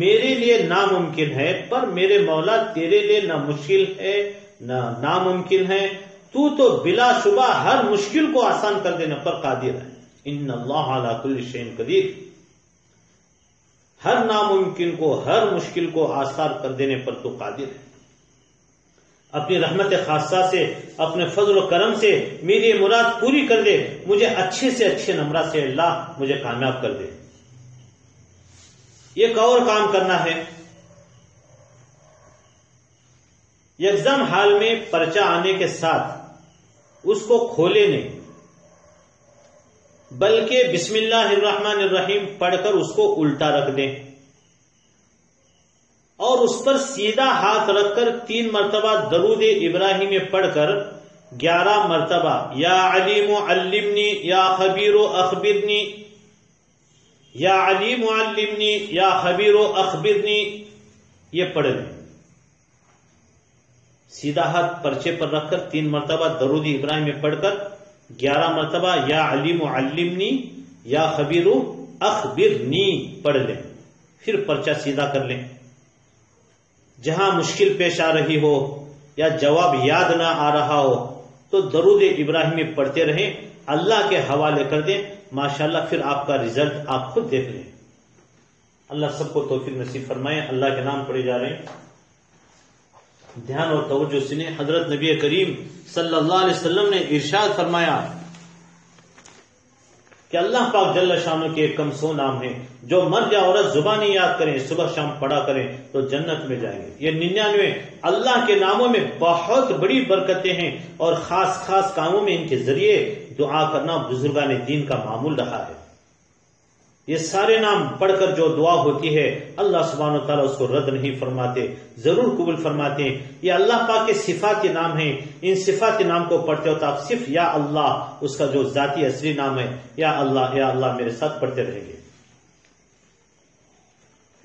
میرے لیے ناممکن ہے، پر میرے مولا تیرے لیے نہ مشکل ہے نہ ناممکن ہے، تو بلا شبہ ہر مشکل کو آسان کر دینے پر قادر ہے۔ ان اللہ علی کل شیء قدیر، ہر ناممکن کو، ہر مشکل کو آسان کر دینے پر تو قادر ہے۔ اپنی رحمت خاصہ سے، اپنے فضل و کرم سے میری مراد پوری کر دے، مجھے اچھے سے اچھے نمرات سے اللہ مجھے کامیاب کر دے۔ ایک اور کام کرنا ہے، یکدم حال میں پرچہ آنے کے ساتھ اس کو کھولے نہیں، بلکہ بسم اللہ الرحمن الرحیم پڑھ کر اس کو الٹا رکھ دیں اور اس پر سیدھا ہاتھ رکھ کر 3 مرتبہ درود ابراہیمی پڑھ کر 11 مرتبہ یا علیم علمنی یا خبیر اخبرنی، یا علیم علمنی یا خبیر اخبرنی یہ پڑھ لیں۔ سیدھا ہاتھ پرچے پر رکھ کر 3 مرتبہ درود ابراہیمی پڑھ کر 11 مرتبہ یا علیم علمنی یا خبیر اخبرنی پڑھ لیں، پھر پرچہ سیدھا کر لیں۔ جہاں مشکل پیش آ رہی ہو یا جواب یاد نہ آ رہا ہو تو درود ابراہیمی پڑھتے رہیں، اللہ کے حوالے کر دیں، ماشاءاللہ پھر آپ کا رزلٹ آپ خود دیکھ لیں۔ اللہ سب کو توفیق نصیب فرمائے۔ اللہ کے نام پڑھے جا رہے ہیں، دھیان اور توجہ سنیں۔ حضرت نبی کریم صلی اللہ علیہ وسلم نے ارشاد فرمایا کہ اللہ پاک جل شانہ کے 100 نام ہیں، جو مرد یا عورت زبانی یاد کریں، صبح شام پڑھا کریں تو جنت میں جائیں گے۔ یہ 99 اللہ کے ناموں میں بہت بڑی برکتیں ہیں اور خاص خاص کاموں میں ان کے ذریعے دعا کرنا بزرگان دین کا معمول رہا ہے۔ یہ سارے نام پڑھ کر جو دعا ہوتی ہے اللہ سبحانہ و تعالیٰ اس کو رد نہیں فرماتے، ضرور قبول فرماتے ہیں۔ یہ اللہ پاک کے صفات نام ہیں، ان صفات نام کو پڑھتے ہو تو آپ صرف یا اللہ، اس کا جو ذاتی اصلی نام ہے یا اللہ میرے ساتھ پڑھتے رہیں گے۔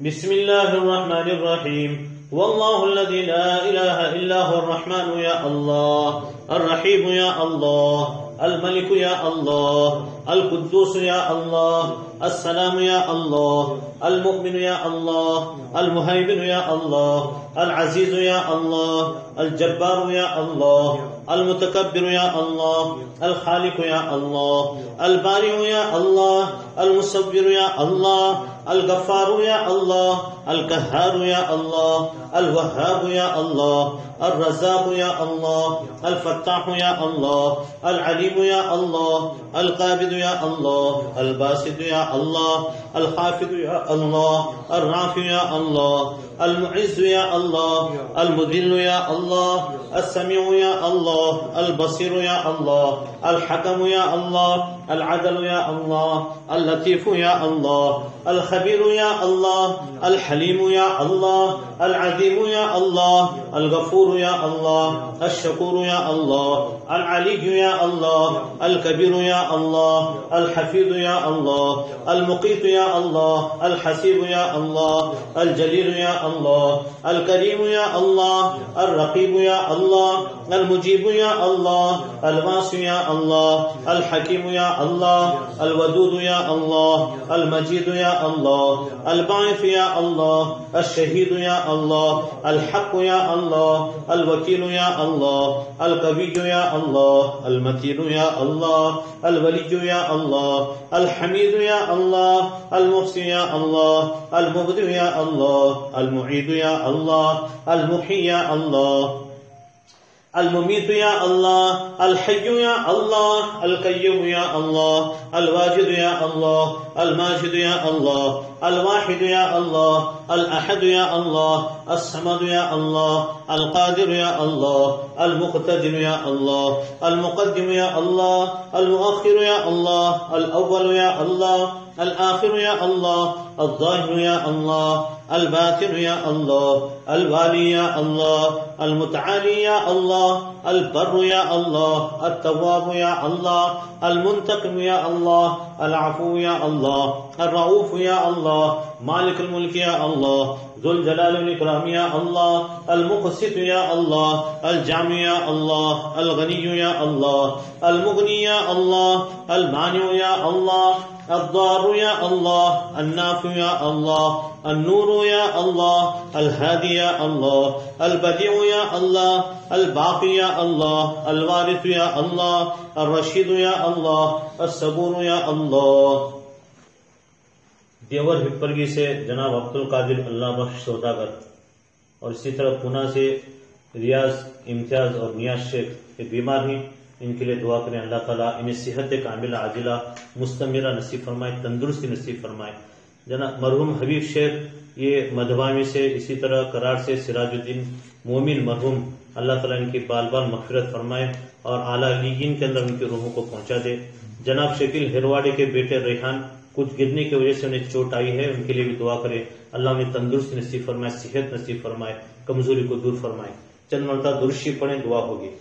بسم اللہ الرحمن الرحیم، واللہ الذی لا الہ الا هو الرحمن یا اللہ، الرحیم یا اللہ، الملک یا اللہ، القدوس یا اللہ، السلام یا اللہ، المؤمن یا اللہ، المہیمن یا اللہ، العزیز یا اللہ، الجبار یا اللہ، المتکبر یا اللہ، الخالق یا اللہ، البارئ یا اللہ، المصور یا اللہ، الغفار یا اللہ، القہار یا اللہ، الوہاب یا اللہ، الرزاق یا اللہ، الفتاح یا اللہ، العلیم یا اللہ، القابض یا اللہ، الباسط یا اللہ، الخافض یا اللہ، الرافع یا اللہ، المعز یا اللہ، المذل یا اللہ، السمیع یا اللہ، البصیر یا اللہ، الحکم یا اللہ، العدل یا اللہ، اللطیف یا اللہ، الخبیر یا اللہ، الحلیم یا اللہ، العظیم یا اللہ، الغفور یا اللہ، الشکور یا اللہ، العلی یا اللہ، الکبیر یا اللہ، الحفیظ یا اللہ، المقیت یا اللہ، الحسیب یا اللہ، الجلیل یا اللہ، الکریم یا اللہ، الرقیب یا اللہ، المجیب یا اللہ، الواسع یا اللہ، الحکیم یا اللہ، الودود یا اللہ، المجید یا اللہ، الباعث یا اللہ، الشہید یا اللہ، الحق یا اللہ، الوکیل یا اللہ، القوی یا اللہ، المتین یا اللہ، الولی یا اللہ، الحمید یا اللہ، المحسن یا اللہ، المبدع یا اللہ، المعید یا اللہ، المحی یا اللہ، الممیت یا اللہ، الحی یا اللہ، القیوم یا اللہ، الواجد یا اللہ، الماجد یا اللہ، الواحد یا اللہ، الاحد یا اللہ، الصمد یا اللہ، القادر یا اللہ، المقتدر یا اللہ، المقدم یا اللہ، المؤخر یا اللہ، الاول یا اللہ، الآخر یا اللہ، الظاہر یا اللہ، الباطن یا اللہ، الوالی یا اللہ، المتعالی یا اللہ، البر یا اللہ، التواب یا اللہ، المنتقم یا اللہ، العفو یا اللہ، الرؤوف یا اللہ، مالک الملک یا اللہ، ذو الجلال والاکرام یا اللہ، المقسط یا اللہ، الجامع یا اللہ، الغنی یا اللہ، المغنی یا اللہ، المانع یا اللہ، الضار یا اللہ، النافع یا اللہ، النور یا اللہ، الہادی یا اللہ، البدیع یا اللہ، الباقی یا اللہ، الوارث یا اللہ، الرشید یا اللہ، الصبور یا اللہ۔ دیور ہپرگی سے جناب عبد القادر اللہ بخش سوداگر، اور اسی طرح پونا سے ریاض امتیاز اور نیاز شیخ یہ بیمار ہیں، ان کے لیے دعا کریں اللہ تعالیٰ انہیں صحت کاملہ عاجلہ مستمرہ نصیب فرمائے، تندرستی نصیب فرمائے۔ جناب مرحوم حبیب شیخ یہ مدھوامی سے، اسی طرح کراڑ سے سراج الدین مومن مرحوم اللہ تعالیٰ ان کی بال بال مغفرت فرمائے اور اعلیٰ علیین کے اندر ان کی روحوں کو پہنچا دے۔ جناب شکیل ہرواڑے کے بیٹے ریحان کچھ گرنے کی وجہ سے انہیں چوٹ آئی ہے، ان کے لیے بھی دعا کرے، اللہ انہیں تندرستی نصیب فرمائے، صحت نصیب فرمائے، کمزوری کو دور فرمائے۔ چند مرتبہ درشی پڑھیں، دعا ہوگی۔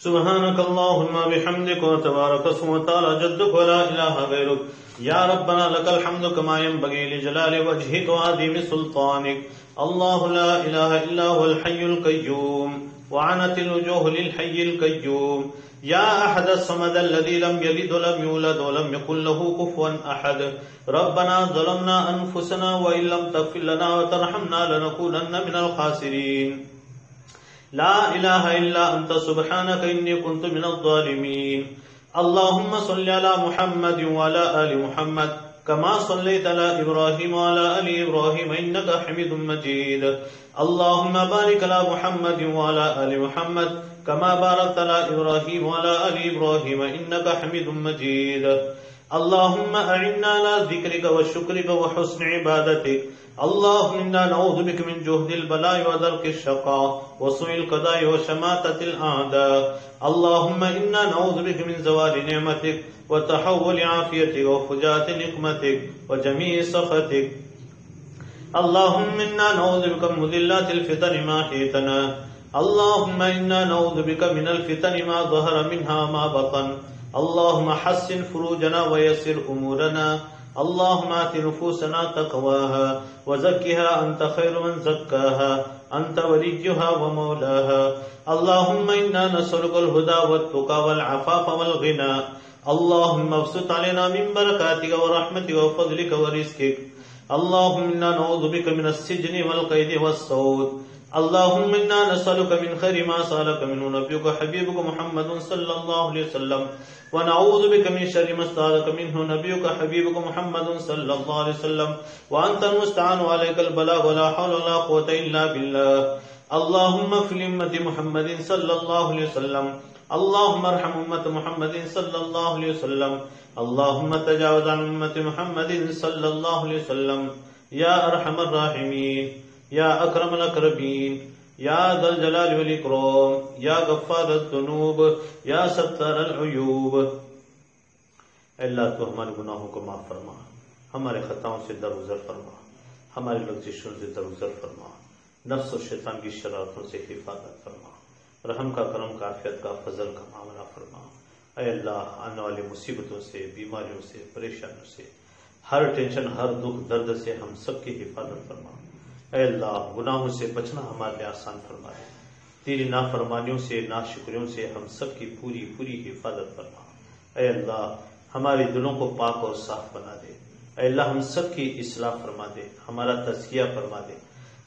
سبحانك اللهم بحمدك وتبارك اسمك وتعالى جدك ولا إله غيرك يا ربنا لك الحمد كما ينبغي لجلال وجهك وعظيم سلطانك الله لا إله إلا هو الحي القيوم وعنت الوجوه للحي القيوم يا أحد الصمد الذي لم يلد ولم يولد ولم يكن له كفوا أحد ربنا ظلمنا أنفسنا وإن لم تغفر لنا وترحمنا لنكونن من الخاسرين لا إله إلا أنت سبحانك إني كنت من الظالمين اللهم صل على محمد وعلى آل محمد كما صليت على إبراهيم وعلى آل إبراهيم إنك حميد مجيد اللهم بارك على محمد وعلى آل محمد كما باركت على إبراهيم وعلى آل إبراهيم إنك حميد مجيد اللهم أعنا على ذكرك وشكرك وحسن عبادتك اللهم إنا نعوذ بك من جهد البلاء ودرك الشقاء وسوء القضاء وشماتة الأعداء اللهم إنا نعوذ بك من زوال نعمتك وتحول عافيتك وفجاءة نقمتك وجميع سخطك اللهم إنا نعوذ بك من مذلات الفتن ما حيتنا اللهم إنا نعوذ بك من الفتن ما ظهر منها ما بطن اللهم حسن فروجنا ويسر أمورنا اللهم آت نفوسنا تقواها وزكها أنت خير من زكاها أنت وليها ومولاها اللهم إنا نسألك الهدى والتقى والعفاف والغنى اللهم ابسط علينا من بركاتك ورحمتك وفضلك ورزقك اللهم إنا نعوذ بك من السجن والقيد والصوت اللهم إنا نسألك من خير ما سألك منه نبيك حبيبك محمد صلى الله عليه وسلم ونعوذ بك من شر ما استعاذك منه نبيك حبيبك محمد صلى الله عليه وسلم وأنت المستعان وعليك البلاغ ولا حول ولا قوة إلا بالله اللهم اغفر لأمة محمد صلى الله عليه وسلم اللهم ارحم أمة محمد صلى الله عليه وسلم اللهم تجاوز عن أمة محمد صلى الله عليه وسلم يا أرحم الراحمين یا اکرم الاکرمین یا ذا الجلال والاکرام یا غفار الذنوب یا ستار العیوب۔ اللہ تو ہمارے گناہوں کو معاف فرما، ہمارے خطاؤں سے درگزر فرما، ہماری لغزشوں سے درگزر فرما، نفس و شیطان کی شرارتوں سے حفاظت فرما، رحم کا کرم کا عافیت کا فضل کا معاملہ فرما۔ اے اللہ آنے والی مصیبتوں سے، بیماریوں سے، پریشانیوں سے، ہر ٹینشن، ہر دکھ درد سے ہم سب کی حفاظت فرما۔ اے اللہ گناہوں سے بچنا ہمارے لیے آسان فرما دے، تیری نافرمانیوں سے، ناشکریوں سے ہم سب کی پوری پوری حفاظت فرما۔ اے اللہ ہمارے دلوں کو پاک اور صاف بنا دے، اے اللہ ہم سب کی اصلاح فرما دے، ہمارا تزکیہ فرما دے،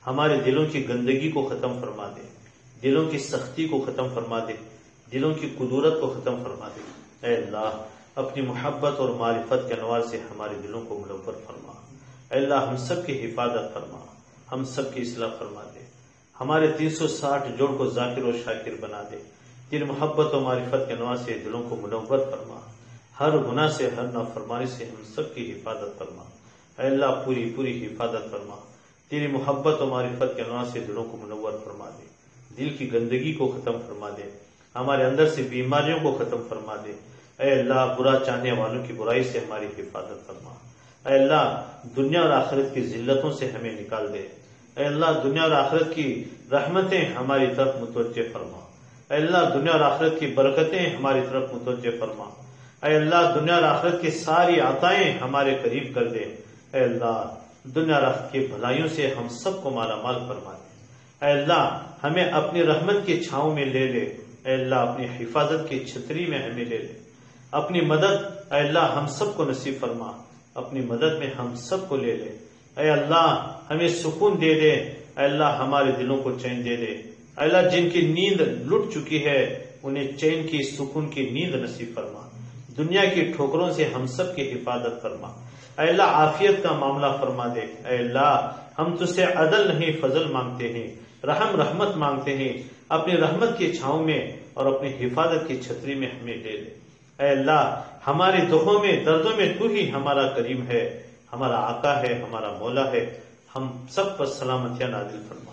ہمارے دلوں کی گندگی کو ختم فرما دے، دلوں کی سختی کو ختم فرما دے، دلوں کی قدورت کو ختم فرما دے۔ اے اللہ اپنی محبت اور معرفت کے انوار سے ہمارے دلوں کو منور فرما۔ اے اللہ ہم سب کی حفاظت فرما، ہم سب کی اصلاح فرما دے، ہمارے 360 جوڑ کو ذاکر و شاکر بنا دے، تیری محبت و معرفت کے انوار سے دلوں کو منور فرما، ہر گناہ سے، ہر نافرمانی سے ہم سب کی حفاظت فرما۔ اے اللہ پوری پوری حفاظت فرما، تیری محبت و معرفت کے انوار سے دلوں کو منور فرما دے، دل کی گندگی کو ختم فرما دے، ہمارے اندر سے بیماریوں کو ختم فرما دے۔ اے اللہ برا چاہنے والوں کی برائی سے ہماری حفاظت فرما۔ اے اللہ دنیا اور آخرت کی ذلتوں سے ہمیں نکال دے۔ اے اللہ دنیا اور آخرت کی رحمتیں ہماری طرف متوجہ فرما۔ اے اللہ دنیا اور آخرت کی برکتیں ہماری طرف متوجہ فرما۔ اے اللہ دنیا اور آخرت کی ساری عطائیں ہمارے قریب کر دے۔ اے اللہ دنیا اور آخرت کی بھلائیوں سے ہم سب کو مالا مال فرما دے۔ اے اللہ ہمیں اپنی رحمت کی چھاؤں میں لے لے۔ اے اللہ اپنی حفاظت کی چھتری میں ہمیں لے لے۔ اپنی مدد اے اللہ ہم سب کو نصیب فرما، اپنی مدد میں ہم سب کو لے لے۔ اے اللہ ہمیں سکون دے دے۔ اے اللہ ہمارے دلوں کو چین دے دے۔ اے اللہ جن کی نیند لٹ چکی ہے انہیں چین کی، سکون کی نیند نصیب فرما۔ دنیا کی ٹھوکروں سے ہم سب کی حفاظت فرما۔ اے اللہ عافیت کا معاملہ فرما دے۔ اے اللہ ہم تجھ سے عدل نہیں فضل مانگتے ہیں، رحمت مانگتے ہیں، اپنی رحمت کی چھاؤں میں اور اپنی حفاظت کی چھتری میں ہمیں لے لے۔ اے اللہ ہمارے دکھوں میں دردوں میں تو ہی ہمارا کریم ہے، ہمارا آقا ہے، ہمارا مولا ہے، ہم سب پر سلامتیاں نازل فرما۔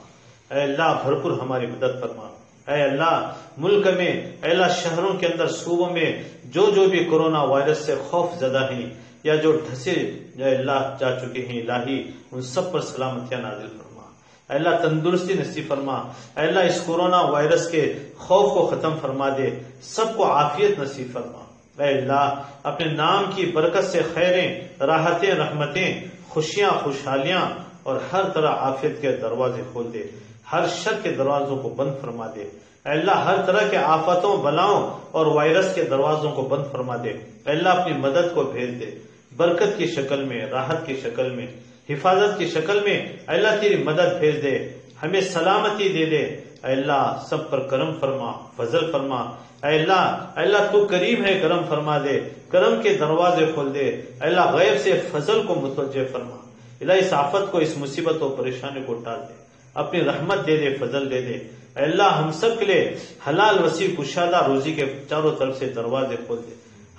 اے اللہ بھرپور ہماری مدد فرما۔ اے اللہ ملک میں، اے اللہ شہروں کے اندر، صوبوں میں جو بھی کورونا وائرس سے خوف زدہ ہیں یا جو ڈھسے اے اللہ جا چکے ہیں، الہی ان سب پر سلامتیاں نازل فرما۔ اے اللہ تندرستی نصیب فرما۔ اے اللہ اس کورونا وائرس کے خوف کو ختم فرما دے، سب کو عافیت نصیب فرما۔ اے اللہ اپنے نام کی برکت سے خیریں، راحتیں، رحمتیں، خوشیاں، خوشحالیاں اور ہر طرح عافیت کے دروازے کھول دے، ہر شر کے دروازوں کو بند فرما دے۔ اے اللہ ہر طرح کے آفتوں، بلاؤں اور وائرس کے دروازوں کو بند فرما دے۔ اے اللہ اپنی مدد کو بھیج دے، برکت کی شکل میں، راحت کی شکل میں، حفاظت کی شکل میں۔ اے اللہ تیری مدد بھیج دے، ہمیں سلامتی دے دے۔ اے اللہ سب پر کرم فرما، فضل فرما۔ اے اللہ تو کریم ہے، کرم فرما دے، کرم کے دروازے کھول دے۔ اے اللہ غیب سے فضل کو متوجہ فرما۔ اللہ اس آفت کو، اس مصیبت و پریشانی کو ٹال دے، اپنی رحمت دے دے، فضل دے دے۔ اے اللہ ہم سب کے لیے حلال وسیع کشادہ روزی کے چاروں طرف سے دروازے کھول دے،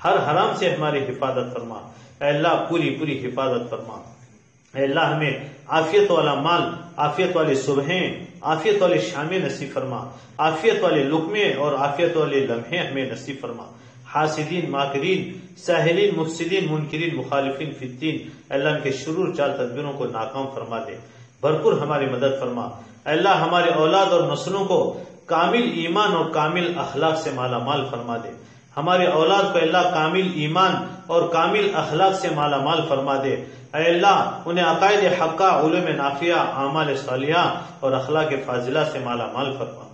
ہر حرام سے ہماری حفاظت فرما۔ اے اللہ پوری حفاظت فرما۔ اے اللہ ہمیں عافیت والا مال، عافیت والی صبحیں، عافیت والی شامیں نصیب فرما، عافیت والے لقمے اور عافیت والے لمحے ہمیں نصیب فرما۔ حاسدین، ماکرین، ساحلین، مفسدین، منکرین، مخالفین، فی الدین، اے اللہ ان کے شرور چال تدبیروں کو ناکام فرما دے، بھرپور ہماری مدد فرما۔ اے اللہ ہمارے اولاد اور نسلوں کو کامل ایمان اور کامل اخلاق سے مالا مال فرما دے، ہمارے اولاد کو اللہ کامل ایمان اور کامل اخلاق سے مالا مال فرما دے۔ اے اللہ انہیں عقائد حقہ، علوم نافعہ، اعمال صالحہ اور اخلاق فاضلہ سے مالا مال فرما۔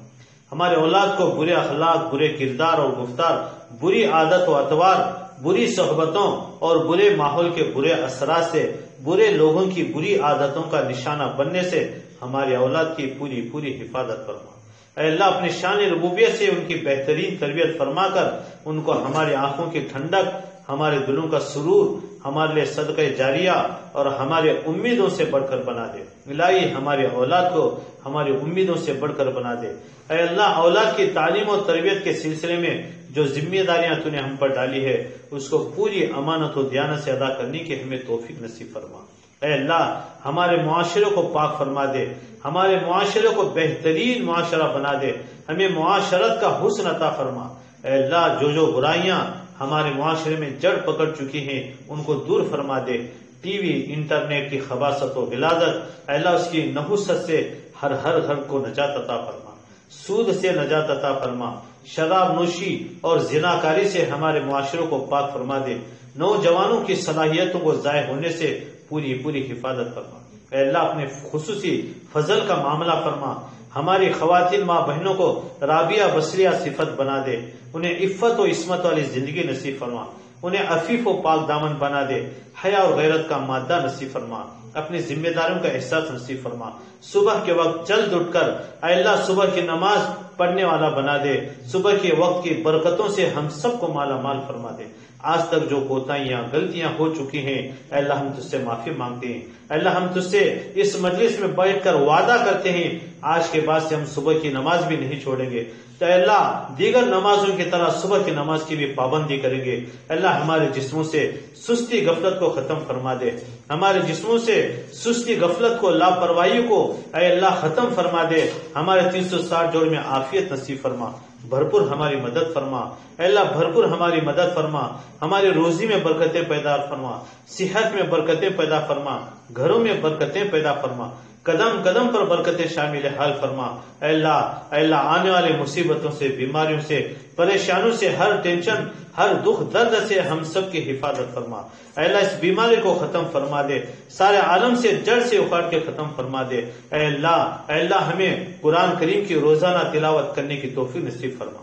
ہمارے اولاد کو برے اخلاق، برے کردار اور گفتار، بری عادت و اطوار، بری صحبتوں اور برے ماحول کے برے اثرات سے، برے لوگوں کی بری عادتوں کا نشانہ بننے سے ہماری اولاد کی پوری حفاظت فرما۔ اے اللہ اپنی شان ربوبیت سے ان کی بہترین تربیت فرما کر ان کو ہماری آنکھوں کی ٹھنڈک، ہمارے دلوں کا سرور، ہمارے لیے صدقہ جاریہ اور ہمارے امیدوں سے بڑھ کر بنا دے۔ الہی ہمارے اولاد کو ہماری امیدوں سے بڑھ کر بنا دے۔ اے اللہ اولاد کی تعلیم اور تربیت کے سلسلے میں جو ذمہ داریاں تو نے ہم پر ڈالی ہے اس کو پوری امانت و دیانت سے ادا کرنے کی ہمیں توفیق نصیب فرما۔ اے اللہ ہمارے معاشرے کو پاک فرما دے، ہمارے معاشرے کو بہترین معاشرہ بنا دے، ہمیں معاشرت کا حسن عطا فرما۔ اے اللہ جو برائیاں ہمارے معاشرے میں جڑ پکڑ چکی ہیں ان کو دور فرما دے۔ ٹی وی، انٹرنیٹ کی خباثت و غلاظت، اے اللہ اس کی نحوست سے ہر گھر کو نجات عطا فرما، سود سے نجات عطا فرما، شراب نوشی اور زناکاری سے ہمارے معاشروں کو پاک فرما دے، نوجوانوں کی صلاحیتوں کو ضائع ہونے سے پوری حفاظت فرما۔ اے اللہ اپنے خصوصی فضل کا معاملہ فرما، ہماری خواتین ماں بہنوں کو رابعہ بصریہ صفت بنا دے، انہیں عفت و عصمت والی زندگی نصیب فرما، انہیں عفیف و پاک دامن بنا دے، حیا اور غیرت کا مادہ نصیب فرما، اپنی ذمہ داریوں کا احساس نصیب فرما۔ صبح کے وقت جلد اٹھ کر اے اللہ صبح کی نماز پڑھنے والا بنا دے، صبح کے وقت کی برکتوں سے ہم سب کو مالا مال فرما دے۔ آج تک جو کوتاہیاں، غلطیاں ہو چکی ہیں اے اللہ ہم تجھ سے معافی مانگتے ہیں۔ اے اللہ ہم تجھ سے اس مجلس میں بیٹھ کر وعدہ کرتے ہیں آج کے بعد سے ہم صبح کی نماز بھی نہیں چھوڑیں گے، تو اے اللہ دیگر نمازوں کی طرح صبح کی نماز کی بھی پابندی کریں گے۔ اے اللہ ہمارے جسموں سے سستی غفلت کو ختم فرما دے، ہمارے جسموں سے سستی غفلت کو، لاپرواہی کو اے اللہ ختم فرما دے، ہمارے 360 جوڑ میں عافیت نصیب فرما، بھرپور ہماری مدد فرما۔ اے اللہ بھرپور ہماری مدد فرما، ہماری روزی میں برکتیں پیدا فرما، صحت میں برکتیں پیدا فرما، گھروں میں برکتیں پیدا فرما، قدم قدم پر برکتیں شامل حال فرما۔ اے اللہ آنے والے مصیبتوں سے، بیماریوں سے، پریشانوں سے، ہر ٹینشن، ہر دکھ درد سے ہم سب کی حفاظت فرما۔ اے اللہ اس بیماری کو ختم فرما دے، سارے عالم سے جڑ سے اکھاڑ کے ختم فرما دے۔ اے اللہ ہمیں قرآن کریم کی روزانہ تلاوت کرنے کی توفیق نصیب فرما،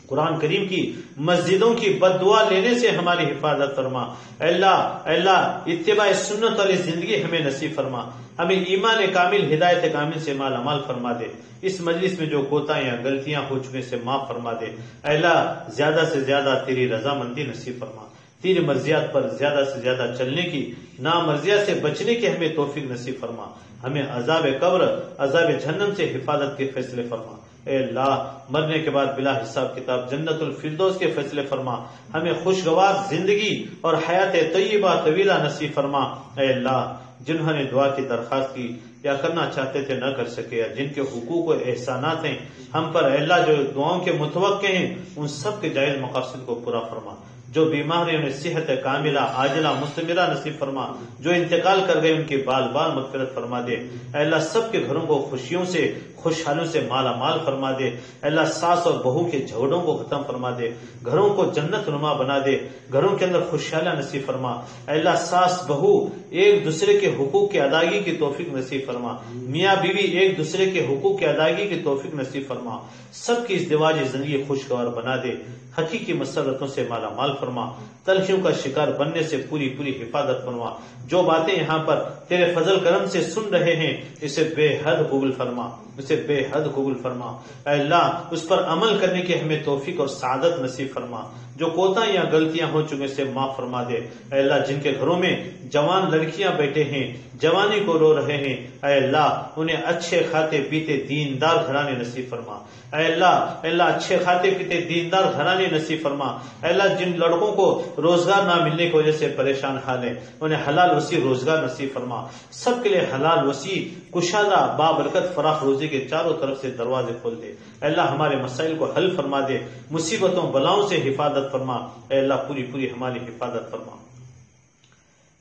قرآن کریم کی مسجدوں کی بد دعا لینے سے ہماری حفاظت فرما۔ اللہ اتباع سنت والی زندگی ہمیں نصیب فرما، ہمیں ایمان کامل ہدایت کامل سے مالا مال فرما دے، اس مجلس میں جو کوتاہیاں غلطیاں ہو چکے سے معاف فرما دے۔ اللہ زیادہ سے زیادہ تیری رضامندی نصیب فرما، تیری مرضیات پر زیادہ سے زیادہ چلنے کی، نامرضیات سے بچنے کی ہمیں توفیق نصیب فرما، ہمیں عذاب قبر عذاب جہنم سے حفاظت کے فیصلے فرما۔ اے اللہ مرنے کے بعد بلا حساب کتاب جنت الفردوس کے فیصلے فرما، ہمیں خوشگوار زندگی اور حیات طیبہ طویلہ نصیب فرما۔ اے اللہ جنہوں نے دعا کی درخواست کی یا کرنا چاہتے تھے نہ کر سکے، یا جن کے حقوق و احسانات ہیں ہم پر، اے اللہ جو دعاؤں کے متوقع ہیں ان سب کے جائز مقاصد کو پورا فرما، جو بیمار ہیں انہیں صحت کاملہ عاجلہ مستمرہ نصیب فرما، جو انتقال کر گئے ان کی بال بال مغفرت فرما دے۔ اے اللہ سب کے گھروں کو خوشیوں سے خوشحالیوں سے مالا مال فرما دے۔ اے اللہ ساس اور بہو کے جھگڑوں کو ختم فرما دے، گھروں کو جنت نما بنا دے، گھروں کے اندر خوشحالیاں نصیب فرما۔ اے اللہ ساس بہو ایک دوسرے کے حقوق کی ادائیگی کی توفیق نصیب فرما، میاں بیوی ایک دوسرے کے حقوق کی ادائیگی کی توفیق نصیب فرما، سب کی ازدواجی زندگی خوشگوار بنا دے، حقیقی مسرتوں سے مالا مال فرما، تلخیوں کا شکار بننے سے پوری حفاظت فرما۔ جو باتیں یہاں پر تیرے فضل کرم سے سن رہے ہیں اسے بے حد قبول فرما، اسے بے حد قبول فرما۔ اے اللہ اس پر عمل کرنے کی ہمیں توفیق اور سعادت نصیب فرما، جو کوتاہیاں یا غلطیاں ہو چکے سے معاف فرما دے۔ اے اللہ جن کے گھروں میں جوان لڑکیاں بیٹھے ہیں جوانی کو رو رہے ہیں، اے اللہ انہیں اچھے کھاتے پیتے دیندار گھرانے نصیب فرما۔ اے اللہ اچھے کھاتے پیتے دیندار گھرانے نصیب فرما۔ اے اللہ جن لڑکوں کو روزگار نہ ملنے کی وجہ سے پریشان حال ہیں انہیں حلال وسیع روزگار نصیب فرما، سب کے لیے حلال وسیع کشادہ بابرکت فراخ روزی کے چاروں طرف سے دروازے کھول دے۔ اے اللہ ہمارے مسائل کو حل فرما دے، مصیبتوں بلاؤں سے حفاظت فرما۔ اے اللہ پوری ہماری حفاظت فرما،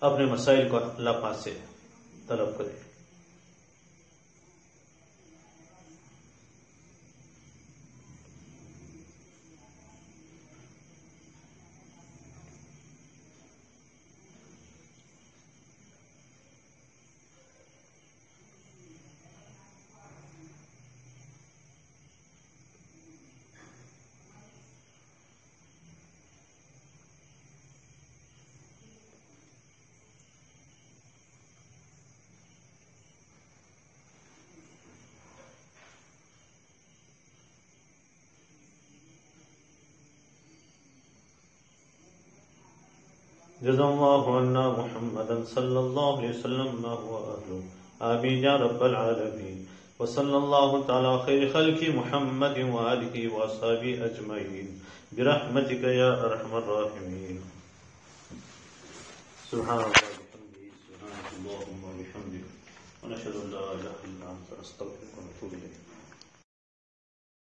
اپنے مسائل کو اللہ پاک سے طلب کرے۔ جزا اللہ عنا محمدا صلی اللہ علیہ وسلم ما هو اہلہ، آمین یا رب العالمین، وصلی اللہ تعالی خیر خلق محمد وآلہ وصحبہ اجمعین برحمتک یا ارحم الراحمین۔ سبحان اللہ وبحمدہ، سبحانک اللہم وبحمدک، ونشہد ان لا الہ الا انت، نستغفرک ونتوب الیک۔